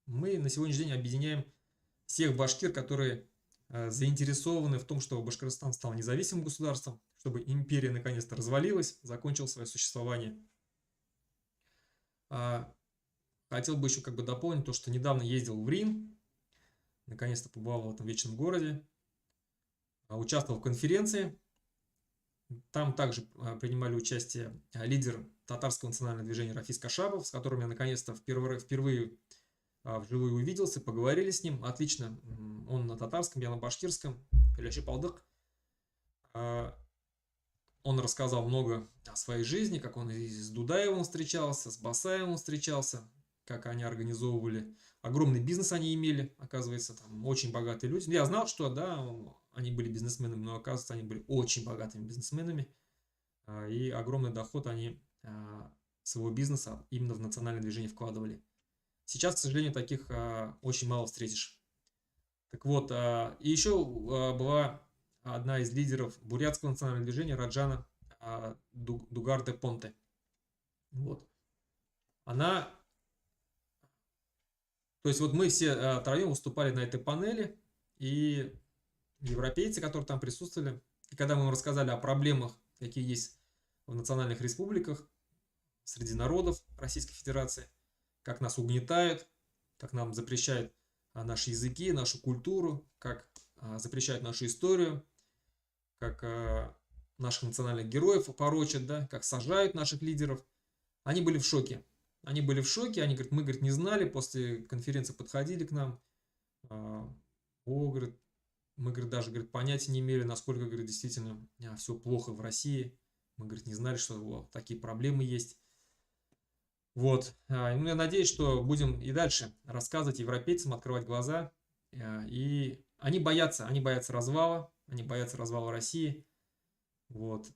Мы на сегодняшний день объединяем всех башкир, которые заинтересованы в том, чтобы Башкортостан стал независимым государством, чтобы империя наконец-то развалилась, закончила свое существование. Хотел бы еще как бы дополнить то, что недавно ездил в Рим, наконец-то побывал в этом вечном городе, участвовал в конференции. Там также принимали участие лидер татарского национального движения Рафис Кашабов, с которым я наконец-то впервые вживую увиделся, поговорили с ним. Отлично, он на татарском, я на башкирском. Он рассказал много о своей жизни, как он и с Дудаевым встречался, с Басаевым встречался, как они организовывали. Огромный бизнес они имели, оказывается, там очень богатые люди. Я знал, что да, они были бизнесменами, но оказывается, они были очень богатыми бизнесменами. И огромный доход они своего бизнеса именно в национальное движение вкладывали. Сейчас, к сожалению, таких очень мало встретишь. Так вот, и еще была одна из лидеров бурятского национального движения Раджана Дугарде Понте. Вот. То есть вот мы все троем выступали на этой панели, и европейцы, которые там присутствовали, и когда мы им рассказали о проблемах, какие есть в национальных республиках, среди народов Российской Федерации, как нас угнетают, как нам запрещают наши языки, нашу культуру, как запрещают нашу историю, как наших национальных героев порочат, да, как сажают наших лидеров. Они были в шоке. Они были в шоке, они говорят, мы, говорит, не знали, после конференции подходили к нам, говорит, мы, говорит, даже, говорит, понятия не имели, насколько, говорит, действительно все плохо в России. Мы, говорит, не знали, что вот такие проблемы есть. Вот. Ну, я надеюсь, что будем и дальше рассказывать европейцам, открывать глаза. И они боятся развала, они боятся развала России. Вот.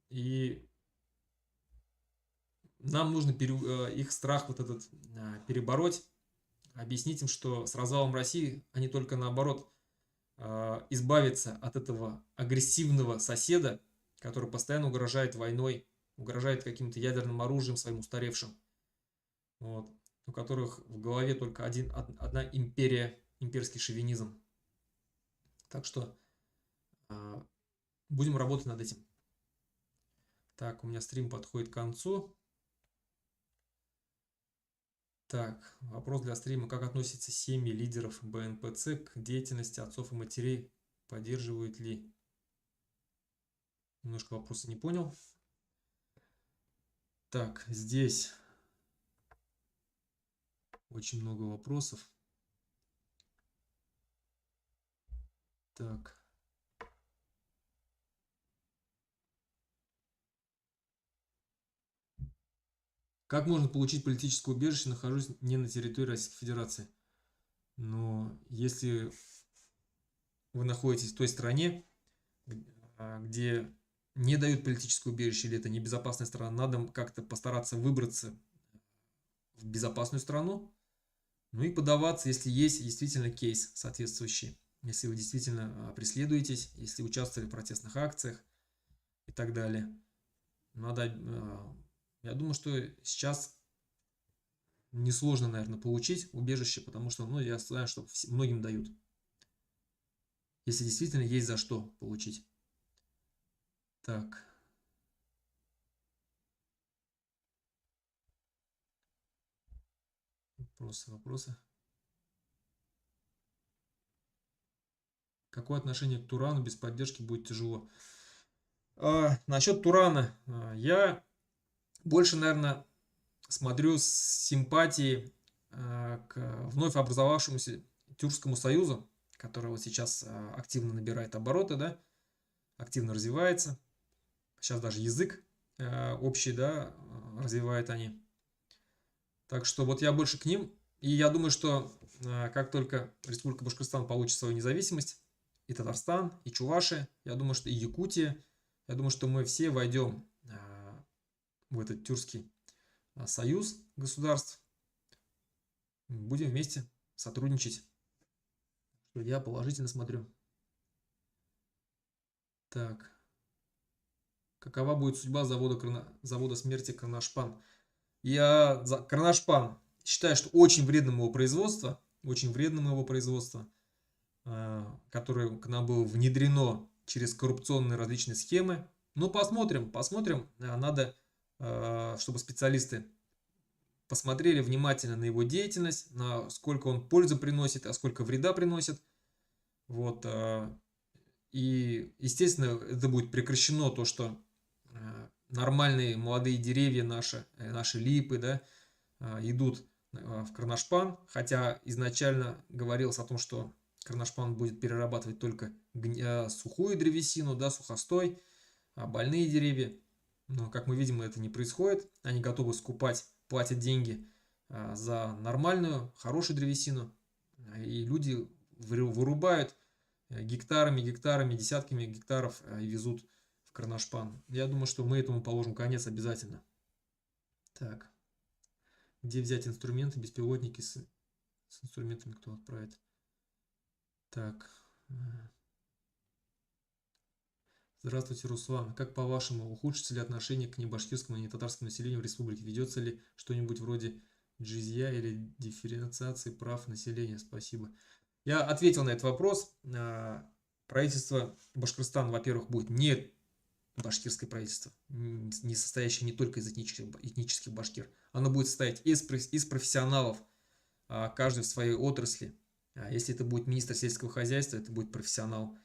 И нам нужно их страх вот этот перебороть, объяснить им, что с развалом России они только наоборот избавиться от этого агрессивного соседа, который постоянно угрожает войной, угрожает каким-то ядерным оружием своим устаревшим, вот, у которых в голове только одна империя, имперский шовинизм. Так что будем работать над этим. Так, у меня стрим подходит к концу. Так, вопрос для стрима. Как относятся семьи лидеров БНПЦ к деятельности отцов и матерей? Поддерживают ли? Немножко вопроса не понял. Так, здесь очень много вопросов. Так. Как можно получить политическое убежище, нахожусь не на территории Российской Федерации? Но если вы находитесь в той стране, где не дают политическое убежище, или это небезопасная страна, надо как-то постараться выбраться в безопасную страну, ну и подаваться, если есть действительно кейс соответствующий, если вы действительно преследуетесь, если участвовали в протестных акциях и так далее. Надо, я думаю, что сейчас несложно, наверное, получить убежище, потому что, ну, я знаю, что многим дают, если действительно есть за что получить. Так. Вопросы. Какое отношение к Турану без поддержки будет тяжело? Насчет Турана. Я больше, наверное, смотрю с симпатией к вновь образовавшемуся Тюркскому союзу, который вот сейчас активно набирает обороты, да, активно развивается. Сейчас даже язык общий, да, развивают они. Так что вот я больше к ним. И я думаю, что как только Республика Башкортостан получит свою независимость, и Татарстан, и Чувашия, я думаю, что и Якутия, я думаю, что мы все войдем в этот Тюркский союз государств. Будем вместе сотрудничать. Я положительно смотрю. Так. Какова будет судьба завода смерти Карнашпан? Я за Карнашпан считаю, что очень вредным его производство, которое к нам было внедрено через коррупционные различные схемы. Ну, посмотрим. Надо, чтобы специалисты посмотрели внимательно на его деятельность, на сколько он пользы приносит, а сколько вреда приносит. Вот. И, естественно, это будет прекращено то, что нормальные молодые деревья наши липы, да, идут в Карнашпан, хотя изначально говорилось о том, что Карнашпан будет перерабатывать только сухую древесину, да, сухостой, больные деревья. Но, как мы видим, это не происходит. Они готовы скупать, платят деньги за нормальную, хорошую древесину. И люди вырубают гектарами, десятками гектаров и везут в Карнашпан. Я думаю, что мы этому положим конец обязательно. Так. Где взять инструменты, беспилотники с инструментами кто отправит? Так. Здравствуйте, Руслан. Как по-вашему, ухудшится ли отношение к небашкирскому и нетатарскому населению в республике? Ведется ли что-нибудь вроде джизья или дифференциации прав населения? Спасибо. Я ответил на этот вопрос. Правительство Башкортостана, во-первых, будет не башкирское правительство, не состоящее не только из этнических башкир. Оно будет состоять из профессионалов, каждый в своей отрасли. Если это будет министр сельского хозяйства, это будет профессионал.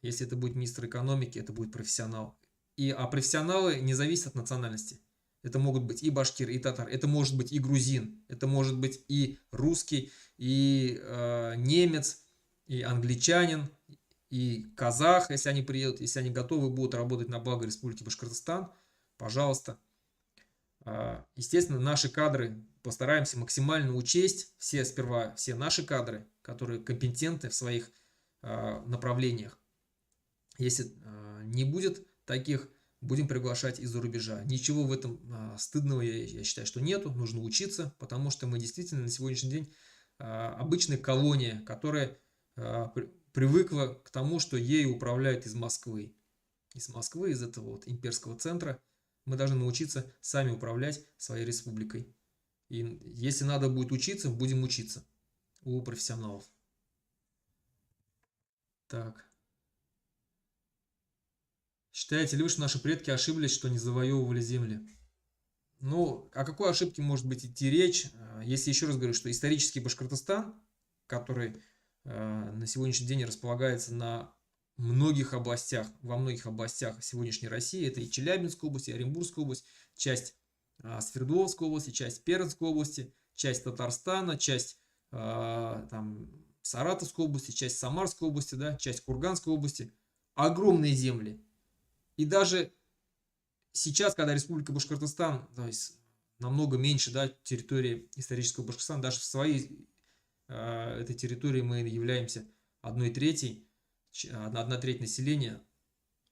Если это будет министр экономики, это будет профессионал. А профессионалы не зависят от национальности. Это могут быть и башкир, и татар, это может быть и грузин, это может быть и русский, и немец, и англичанин, и казах, если они приедут, если они готовы будут работать на благо Республики Башкортостан, пожалуйста. Естественно, наши кадры постараемся максимально учесть, сперва все наши кадры, которые компетентны в своих направлениях. Если не будет таких, будем приглашать из-за рубежа. Ничего в этом стыдного, я считаю, что нету. Нужно учиться, потому что мы действительно на сегодняшний день обычная колония, которая привыкла к тому, что ею управляют из Москвы. Из Москвы, из этого вот имперского центра. Мы должны научиться сами управлять своей республикой. И если надо будет учиться, будем учиться у профессионалов. Так. Считаете ли вы, что наши предки ошиблись, что не завоевывали земли? Ну, о какой ошибке может быть идти речь, если еще раз говорю, что исторический Башкортостан, который на сегодняшний день располагается на многих областях, во многих областях сегодняшней России, это и Челябинская область, и Оренбургская область, часть Свердловской области, часть Пермской области, часть Татарстана, часть там, Саратовской области, часть Самарской области, да, часть Курганской области. Огромные земли. И даже сейчас, когда Республика Башкортостан, то есть намного меньше, да, территории исторического Башкортостана, даже в своей этой территории мы являемся 1/3, 1/3 населения.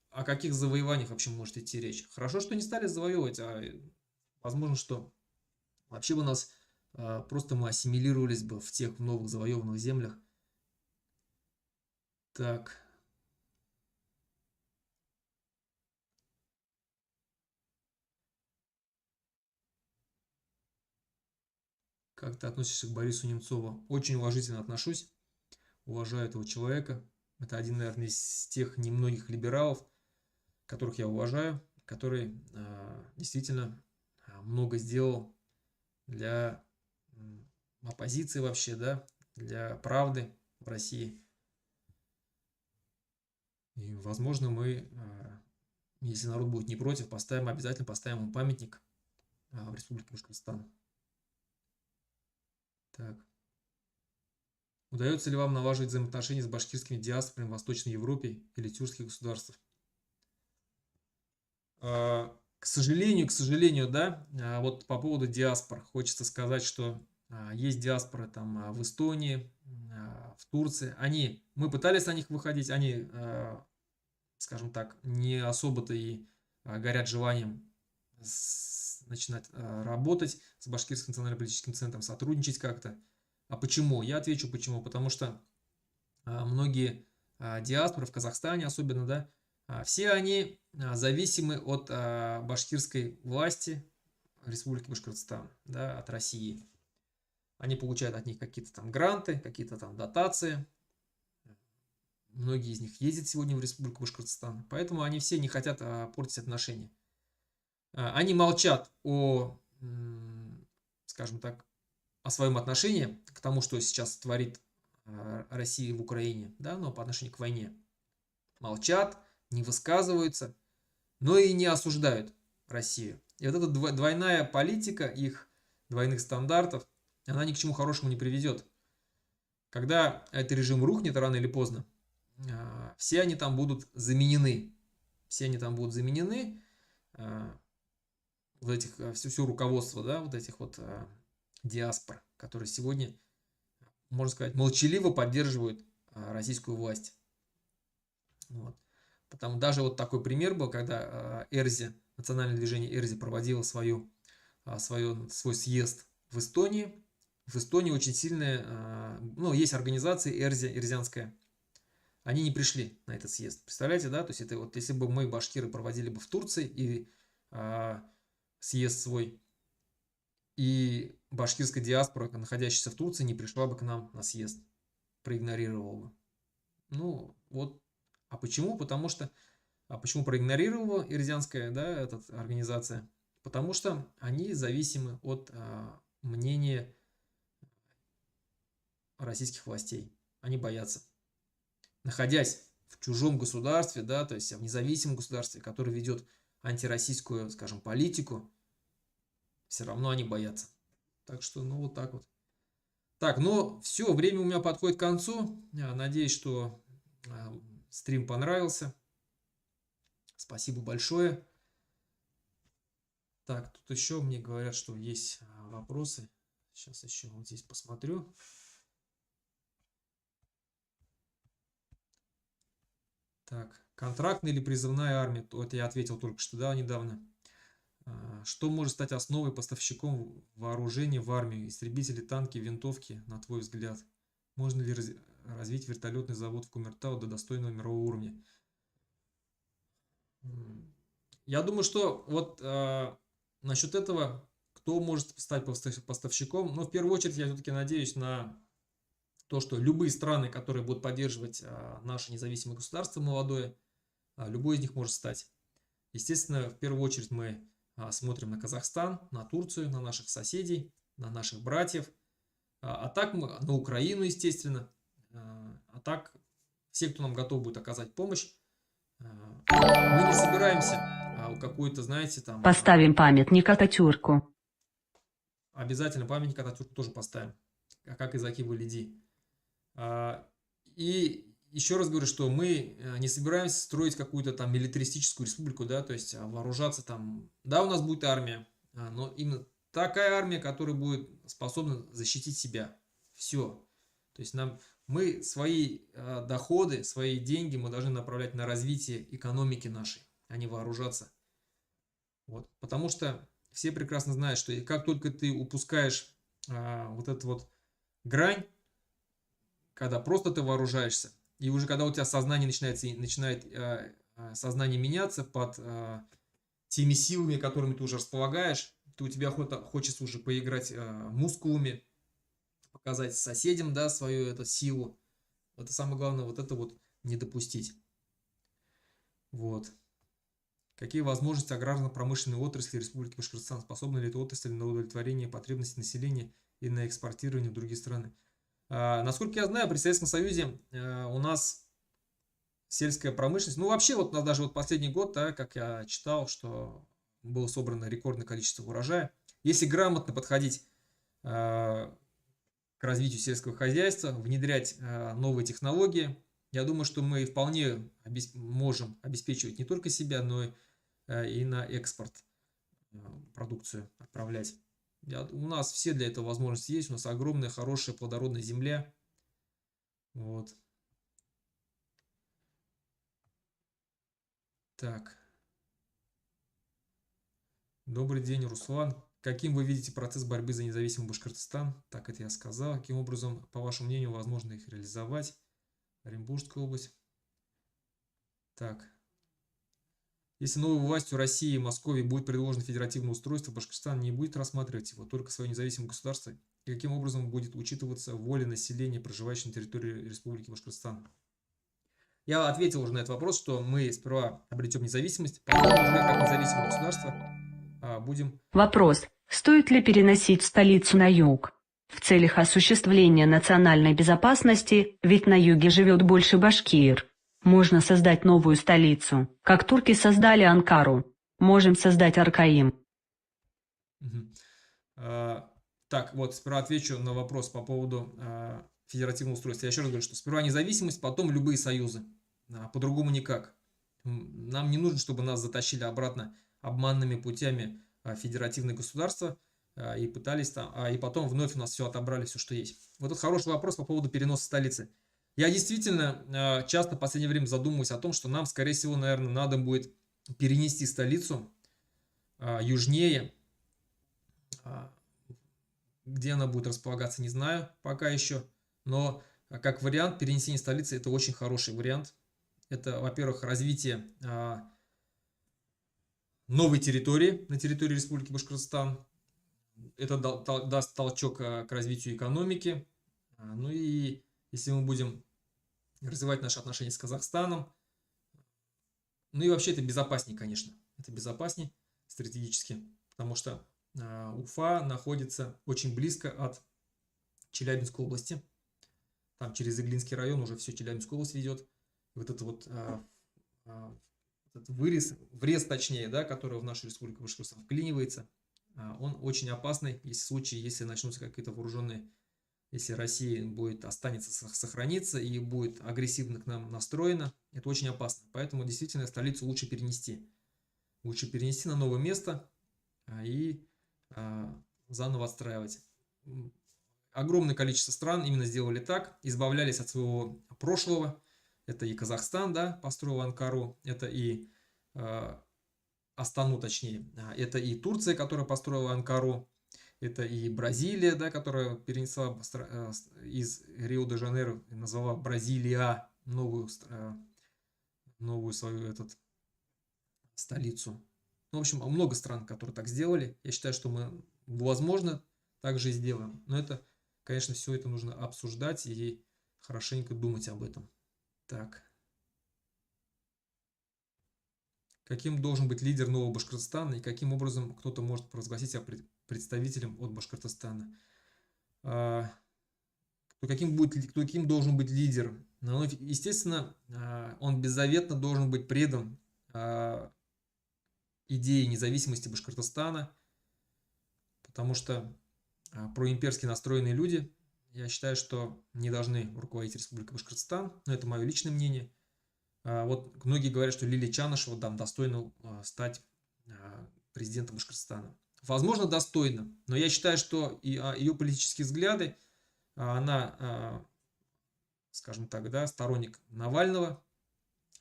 О каких завоеваниях вообще может идти речь? Хорошо, что не стали завоевывать, а возможно, что вообще бы нас просто мы ассимилировались бы в тех новых завоеванных землях. Так. Как ты относишься к Борису Немцову? Очень уважительно отношусь, уважаю этого человека. Это один, наверное, из тех немногих либералов, которых я уважаю, который действительно много сделал для оппозиции вообще, да, для правды в России. И, возможно, мы, если народ будет не против, обязательно поставим ему памятник в Республике Башкортостан. Так. Удается ли вам налаживать взаимоотношения с башкирскими диаспорами в Восточной Европе или тюркских государствах? К сожалению, да, вот по поводу диаспор хочется сказать, что есть диаспоры там в Эстонии, в Турции. Мы пытались на них выходить, они, скажем так, не особо-то и горят желанием начинать работать с Башкирским национально-политическим центром, сотрудничать как-то. А почему? Я отвечу почему. Потому что многие диаспоры в Казахстане особенно, да, все они зависимы от башкирской власти Республики Башкортостан, да, от России. Они получают от них какие-то там гранты, какие-то там дотации. Многие из них ездят сегодня в Республику Башкортостан. Поэтому они все не хотят портить отношения. Они молчат скажем так, о своем отношении к тому, что сейчас творит Россия в Украине, да, но по отношению к войне. Молчат, не высказываются, но и не осуждают Россию. И вот эта двойная политика их, двойных стандартов, она ни к чему хорошему не приведет. Когда этот режим рухнет рано или поздно, все они там будут заменены. Все они там будут заменены, вот этих, все руководство, да, вот этих вот диаспор, которые сегодня, можно сказать, молчаливо поддерживают российскую власть. Вот. Потому даже вот такой пример был, когда Эрзи, национальное движение Эрзи проводило свой съезд в Эстонии. В Эстонии очень сильная, ну, есть организация Эрзи, эрзянская. Они не пришли на этот съезд. Представляете, да? То есть это вот если бы мы, башкиры, проводили бы в Турции и съезд свой, и башкирская диаспора, находящаяся в Турции, не пришла бы к нам на съезд, проигнорировала бы. Ну, вот. А почему? Потому что А почему проигнорировала Ирзянская, да, эта организация? Потому что они зависимы от мнения российских властей. Они боятся. Находясь в чужом государстве, да, то есть в независимом государстве, которое ведет антироссийскую, скажем, политику, все равно они боятся. Так что, ну, вот так вот. Так, ну, все, время у меня подходит к концу. Надеюсь, что стрим понравился. Спасибо большое. Так, тут еще мне говорят, что есть вопросы. Сейчас еще вот здесь посмотрю. Так, контрактная или призывная армия? Это я ответил только что, да, недавно. Что может стать основой поставщиком вооружения в армию? Истребители, танки, винтовки, на твой взгляд? Можно ли развить вертолетный завод в Кумертау до достойного мирового уровня? Я думаю, что вот насчет этого, кто может стать поставщиком, ну, в первую очередь, я все-таки надеюсь на то, что любые страны, которые будут поддерживать наше независимое государство молодое, любой из них может стать. Естественно, в первую очередь мы смотрим на Казахстан, на Турцию, на наших соседей, на наших братьев, а так мы на Украину, естественно, а так все, кто нам готов будет оказать помощь, мы не собираемся у какой-то, знаете, там... Поставим памятник Ататюрку. Обязательно памятник Ататюрку тоже поставим, как и Заки Валиди. И еще раз говорю, что мы не собираемся строить какую-то там милитаристическую республику, да, то есть вооружаться там. Да, у нас будет армия, но именно такая армия, которая будет способна защитить себя. Все. То есть мы свои доходы, свои деньги мы должны направлять на развитие экономики нашей, а не вооружаться. Вот. Потому что все прекрасно знают, что как только ты упускаешь вот эту вот грань, когда просто ты вооружаешься, и уже когда у тебя сознание начинает сознание меняться под теми силами, которыми ты уже располагаешь, то у тебя хочется уже поиграть мускулами, показать соседям, да, свою эту силу. Это самое главное, вот это вот не допустить. Вот. Какие возможности аграрно-промышленной отрасли Республики Башкортостан? Способна ли эта отрасль на удовлетворение потребностей населения и на экспортирование в другие страны? Насколько я знаю, при Советском Союзе у нас сельская промышленность, ну вообще вот даже вот последний год, да, как я читал, что было собрано рекордное количество урожая. Если грамотно подходить к развитию сельского хозяйства, внедрять новые технологии, я думаю, что мы вполне можем обеспечивать не только себя, но и на экспорт продукцию отправлять. У нас все для этого возможности есть, у нас огромная, хорошая, плодородная земля. Вот. Так. Добрый день, Руслан. Каким вы видите процесс борьбы за независимый Башкортостан? Так, это я сказал. Каким образом, по вашему мнению, возможно их реализовать? Оренбургская область. Так. Если новой властью России и Москвы будет предложено федеративное устройство, Башкортостан не будет рассматривать его, только свое независимое государство. И каким образом будет учитываться воля населения, проживающего на территории Республики Башкортостан? Я ответил уже на этот вопрос, что мы сперва обретем независимость, потом уже как независимое государство будем... Вопрос. Стоит ли переносить столицу на юг? В целях осуществления национальной безопасности, ведь на юге живет больше башкир. Можно создать новую столицу, как турки создали Анкару. Можем создать Аркаим. Так, вот, сперва отвечу на вопрос по поводу федеративного устройства. Я еще раз говорю, что сперва независимость, потом любые союзы. По-другому никак. Нам не нужно, чтобы нас затащили обратно обманными путями федеративное государство и пытались там, и потом вновь у нас все отобрали, все, что есть. Вот это хороший вопрос по поводу переноса столицы. Я действительно часто в последнее время задумываюсь о том, что нам, скорее всего, наверное, надо будет перенести столицу южнее. Где она будет располагаться, не знаю пока еще. Но как вариант перенесения столицы, это очень хороший вариант. Это, во-первых, развитие новой территории на территории Республики Башкортостан. Это даст толчок к развитию экономики. Ну и если мы будем развивать наши отношения с Казахстаном, Ну и вообще это безопаснее, конечно. Это безопаснее стратегически, потому что Уфа находится очень близко от Челябинской области. Там через Иглинский район уже все Челябинская область ведет. Вот это вот этот врез точнее, да, который в нашу республику Башкортостан вклинивается, он очень опасный, если в случае, если начнутся какие-то вооруженные, если Россия останется сохраниться и будет агрессивно к нам настроена, это очень опасно. Поэтому действительно столицу лучше перенести. Лучше перенести на новое место и заново отстраивать. Огромное количество стран именно сделали так, избавлялись от своего прошлого. Это и Казахстан, да, построил Анкару, это и Астану, точнее, это и Турция, которая построила Анкару, это и Бразилия, да, которая перенесла из Рио-де-Жанейро, назвала Бразилия новую свою столицу. Ну, в общем, много стран, которые так сделали. Я считаю, что мы, возможно, так же и сделаем. Но это, конечно, все это нужно обсуждать и хорошенько думать об этом. Так. Каким должен быть лидер нового Башкортостана и каким образом кто-то может провозгласить себя представителем от Башкортостана? Каким должен быть лидер? Ну, естественно, он беззаветно должен быть предан идее независимости Башкортостана, потому что проимперски настроенные люди, я считаю, что не должны руководить Республикой Башкортостан, но это мое личное мнение. Вот многие говорят, что Лилия Чанышева достойна стать президентом Башкортостана. Возможно, достойна, но я считаю, что ее политические взгляды, она, скажем так, да, сторонник Навального,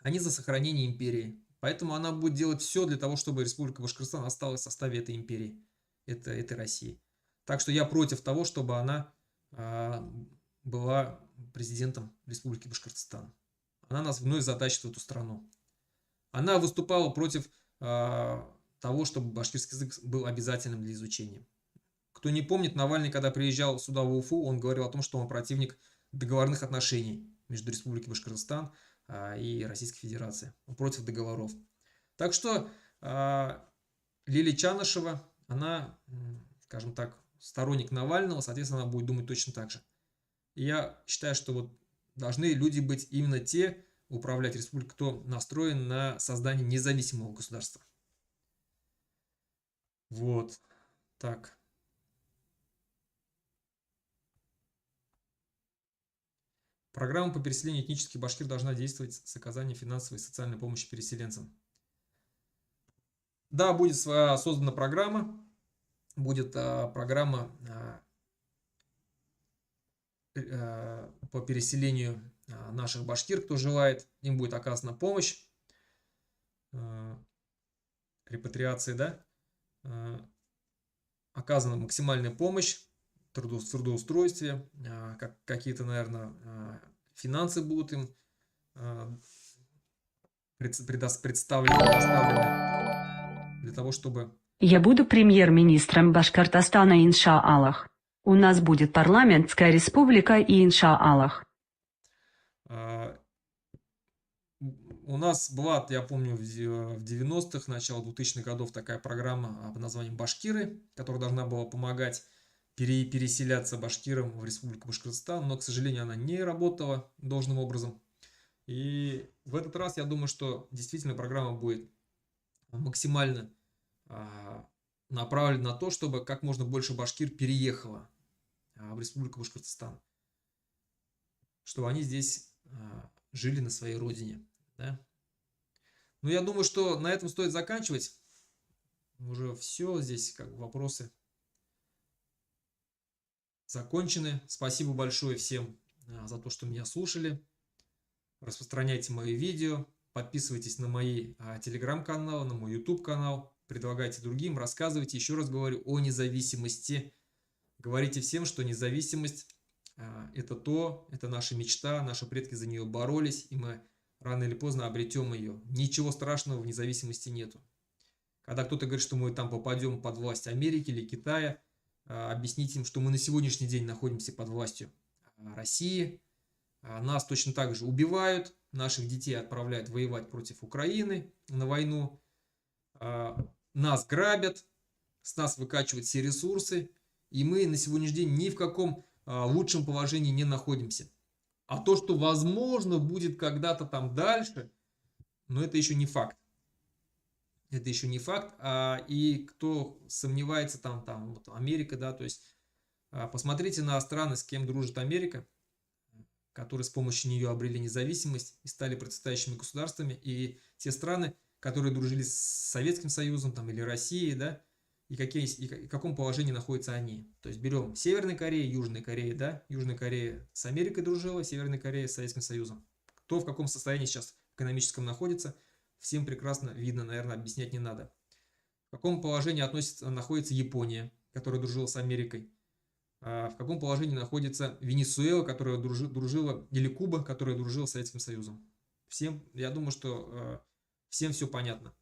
они за сохранение империи. Поэтому она будет делать все для того, чтобы Республика Башкортостан осталась в составе этой империи, этой России. Так что я против того, чтобы она была президентом Республики Башкортостан. Она нас вновь затащит в эту страну. Она выступала против того, чтобы башкирский язык был обязательным для изучения. Кто не помнит, Навальный, когда приезжал сюда в Уфу, он говорил о том, что он противник договорных отношений между Республикой Башкортостан и Российской Федерацией. Он против договоров. Так что Лилия Чанышева, она, скажем так, сторонник Навального, соответственно, она будет думать точно так же. И я считаю, что вот должны люди быть именно те, управлять республикой, кто настроен на создание независимого государства. Вот. Так. Программа по переселению этнических башкир должна действовать с оказанием финансовой и социальной помощи переселенцам. Да, будет создана программа. Будет программа по переселению наших башкир, кто желает. Им будет оказана помощь. Репатриации, да. Оказана максимальная помощь в трудоустройстве. Какие-то, наверное, финансы будут им представлены для того, чтобы... Я буду премьер-министром Башкортостана, иншаллах. У нас будет парламентская республика и иншаллах. У нас была, я помню, в 90-х, начало 2000-х годов такая программа под названием «Башкиры», которая должна была помогать переселяться башкирам в Республику Башкортостан, но, к сожалению, она не работала должным образом. И в этот раз я думаю, что действительно программа будет максимально направлена на то, чтобы как можно больше башкир переехало в Республику Башкортостан, чтобы они здесь жили на своей родине. Да? Ну, я думаю, что на этом стоит заканчивать. Уже все здесь, как бы, вопросы закончены. Спасибо большое всем за то, что меня слушали. Распространяйте мои видео, подписывайтесь на мои телеграм-каналы, на мой YouTube канал, предлагайте другим, рассказывайте, еще раз говорю, о независимости. Говорите всем, что независимость это наша мечта, наши предки за нее боролись, и мы рано или поздно обретем ее. Ничего страшного в независимости нету. Когда кто-то говорит, что мы там попадем под власть Америки или Китая, объясните им, что мы на сегодняшний день находимся под властью России. Нас точно так же убивают, наших детей отправляют воевать против Украины на войну, нас грабят, с нас выкачивают все ресурсы, и мы на сегодняшний день ни в каком лучшем положении не находимся. А то, что возможно будет когда-то там дальше, но это еще не факт. Это еще не факт. И кто сомневается, там вот Америка, да, то есть посмотрите на страны, с кем дружит Америка, которые с помощью нее обрели независимость и стали процветающими государствами, и те страны, которые дружили с Советским Союзом там, или Россией, да, и в каком положении находятся они. То есть берем Северная Корея, Южная Корея, да, Южная Корея с Америкой дружила, Северная Корея с Советским Союзом. Кто в каком состоянии сейчас экономическом находится, всем прекрасно видно, наверное, объяснять не надо. В каком положении находится Япония, которая дружила с Америкой. В каком положении находится Венесуэла, которая дружила, или Куба, которая дружила с Советским Союзом. Всем, я думаю, что всем все понятно.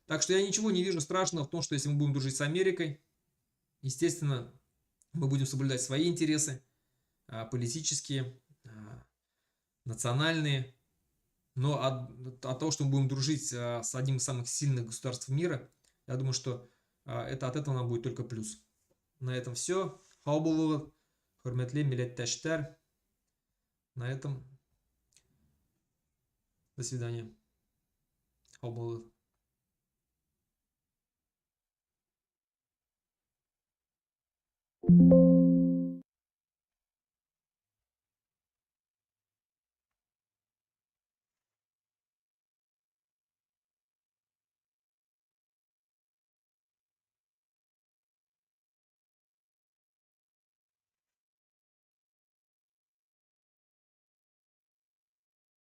Так что я ничего не вижу страшного в том, что если мы будем дружить с Америкой, естественно, мы будем соблюдать свои интересы, политические, национальные. Но от того, что мы будем дружить с одним из самых сильных государств мира, я думаю, что от этого нам будет только плюс. На этом все. Хаубулы, хурметли, милләттәштәр. На этом до свидания. Хаубулы. Thank you.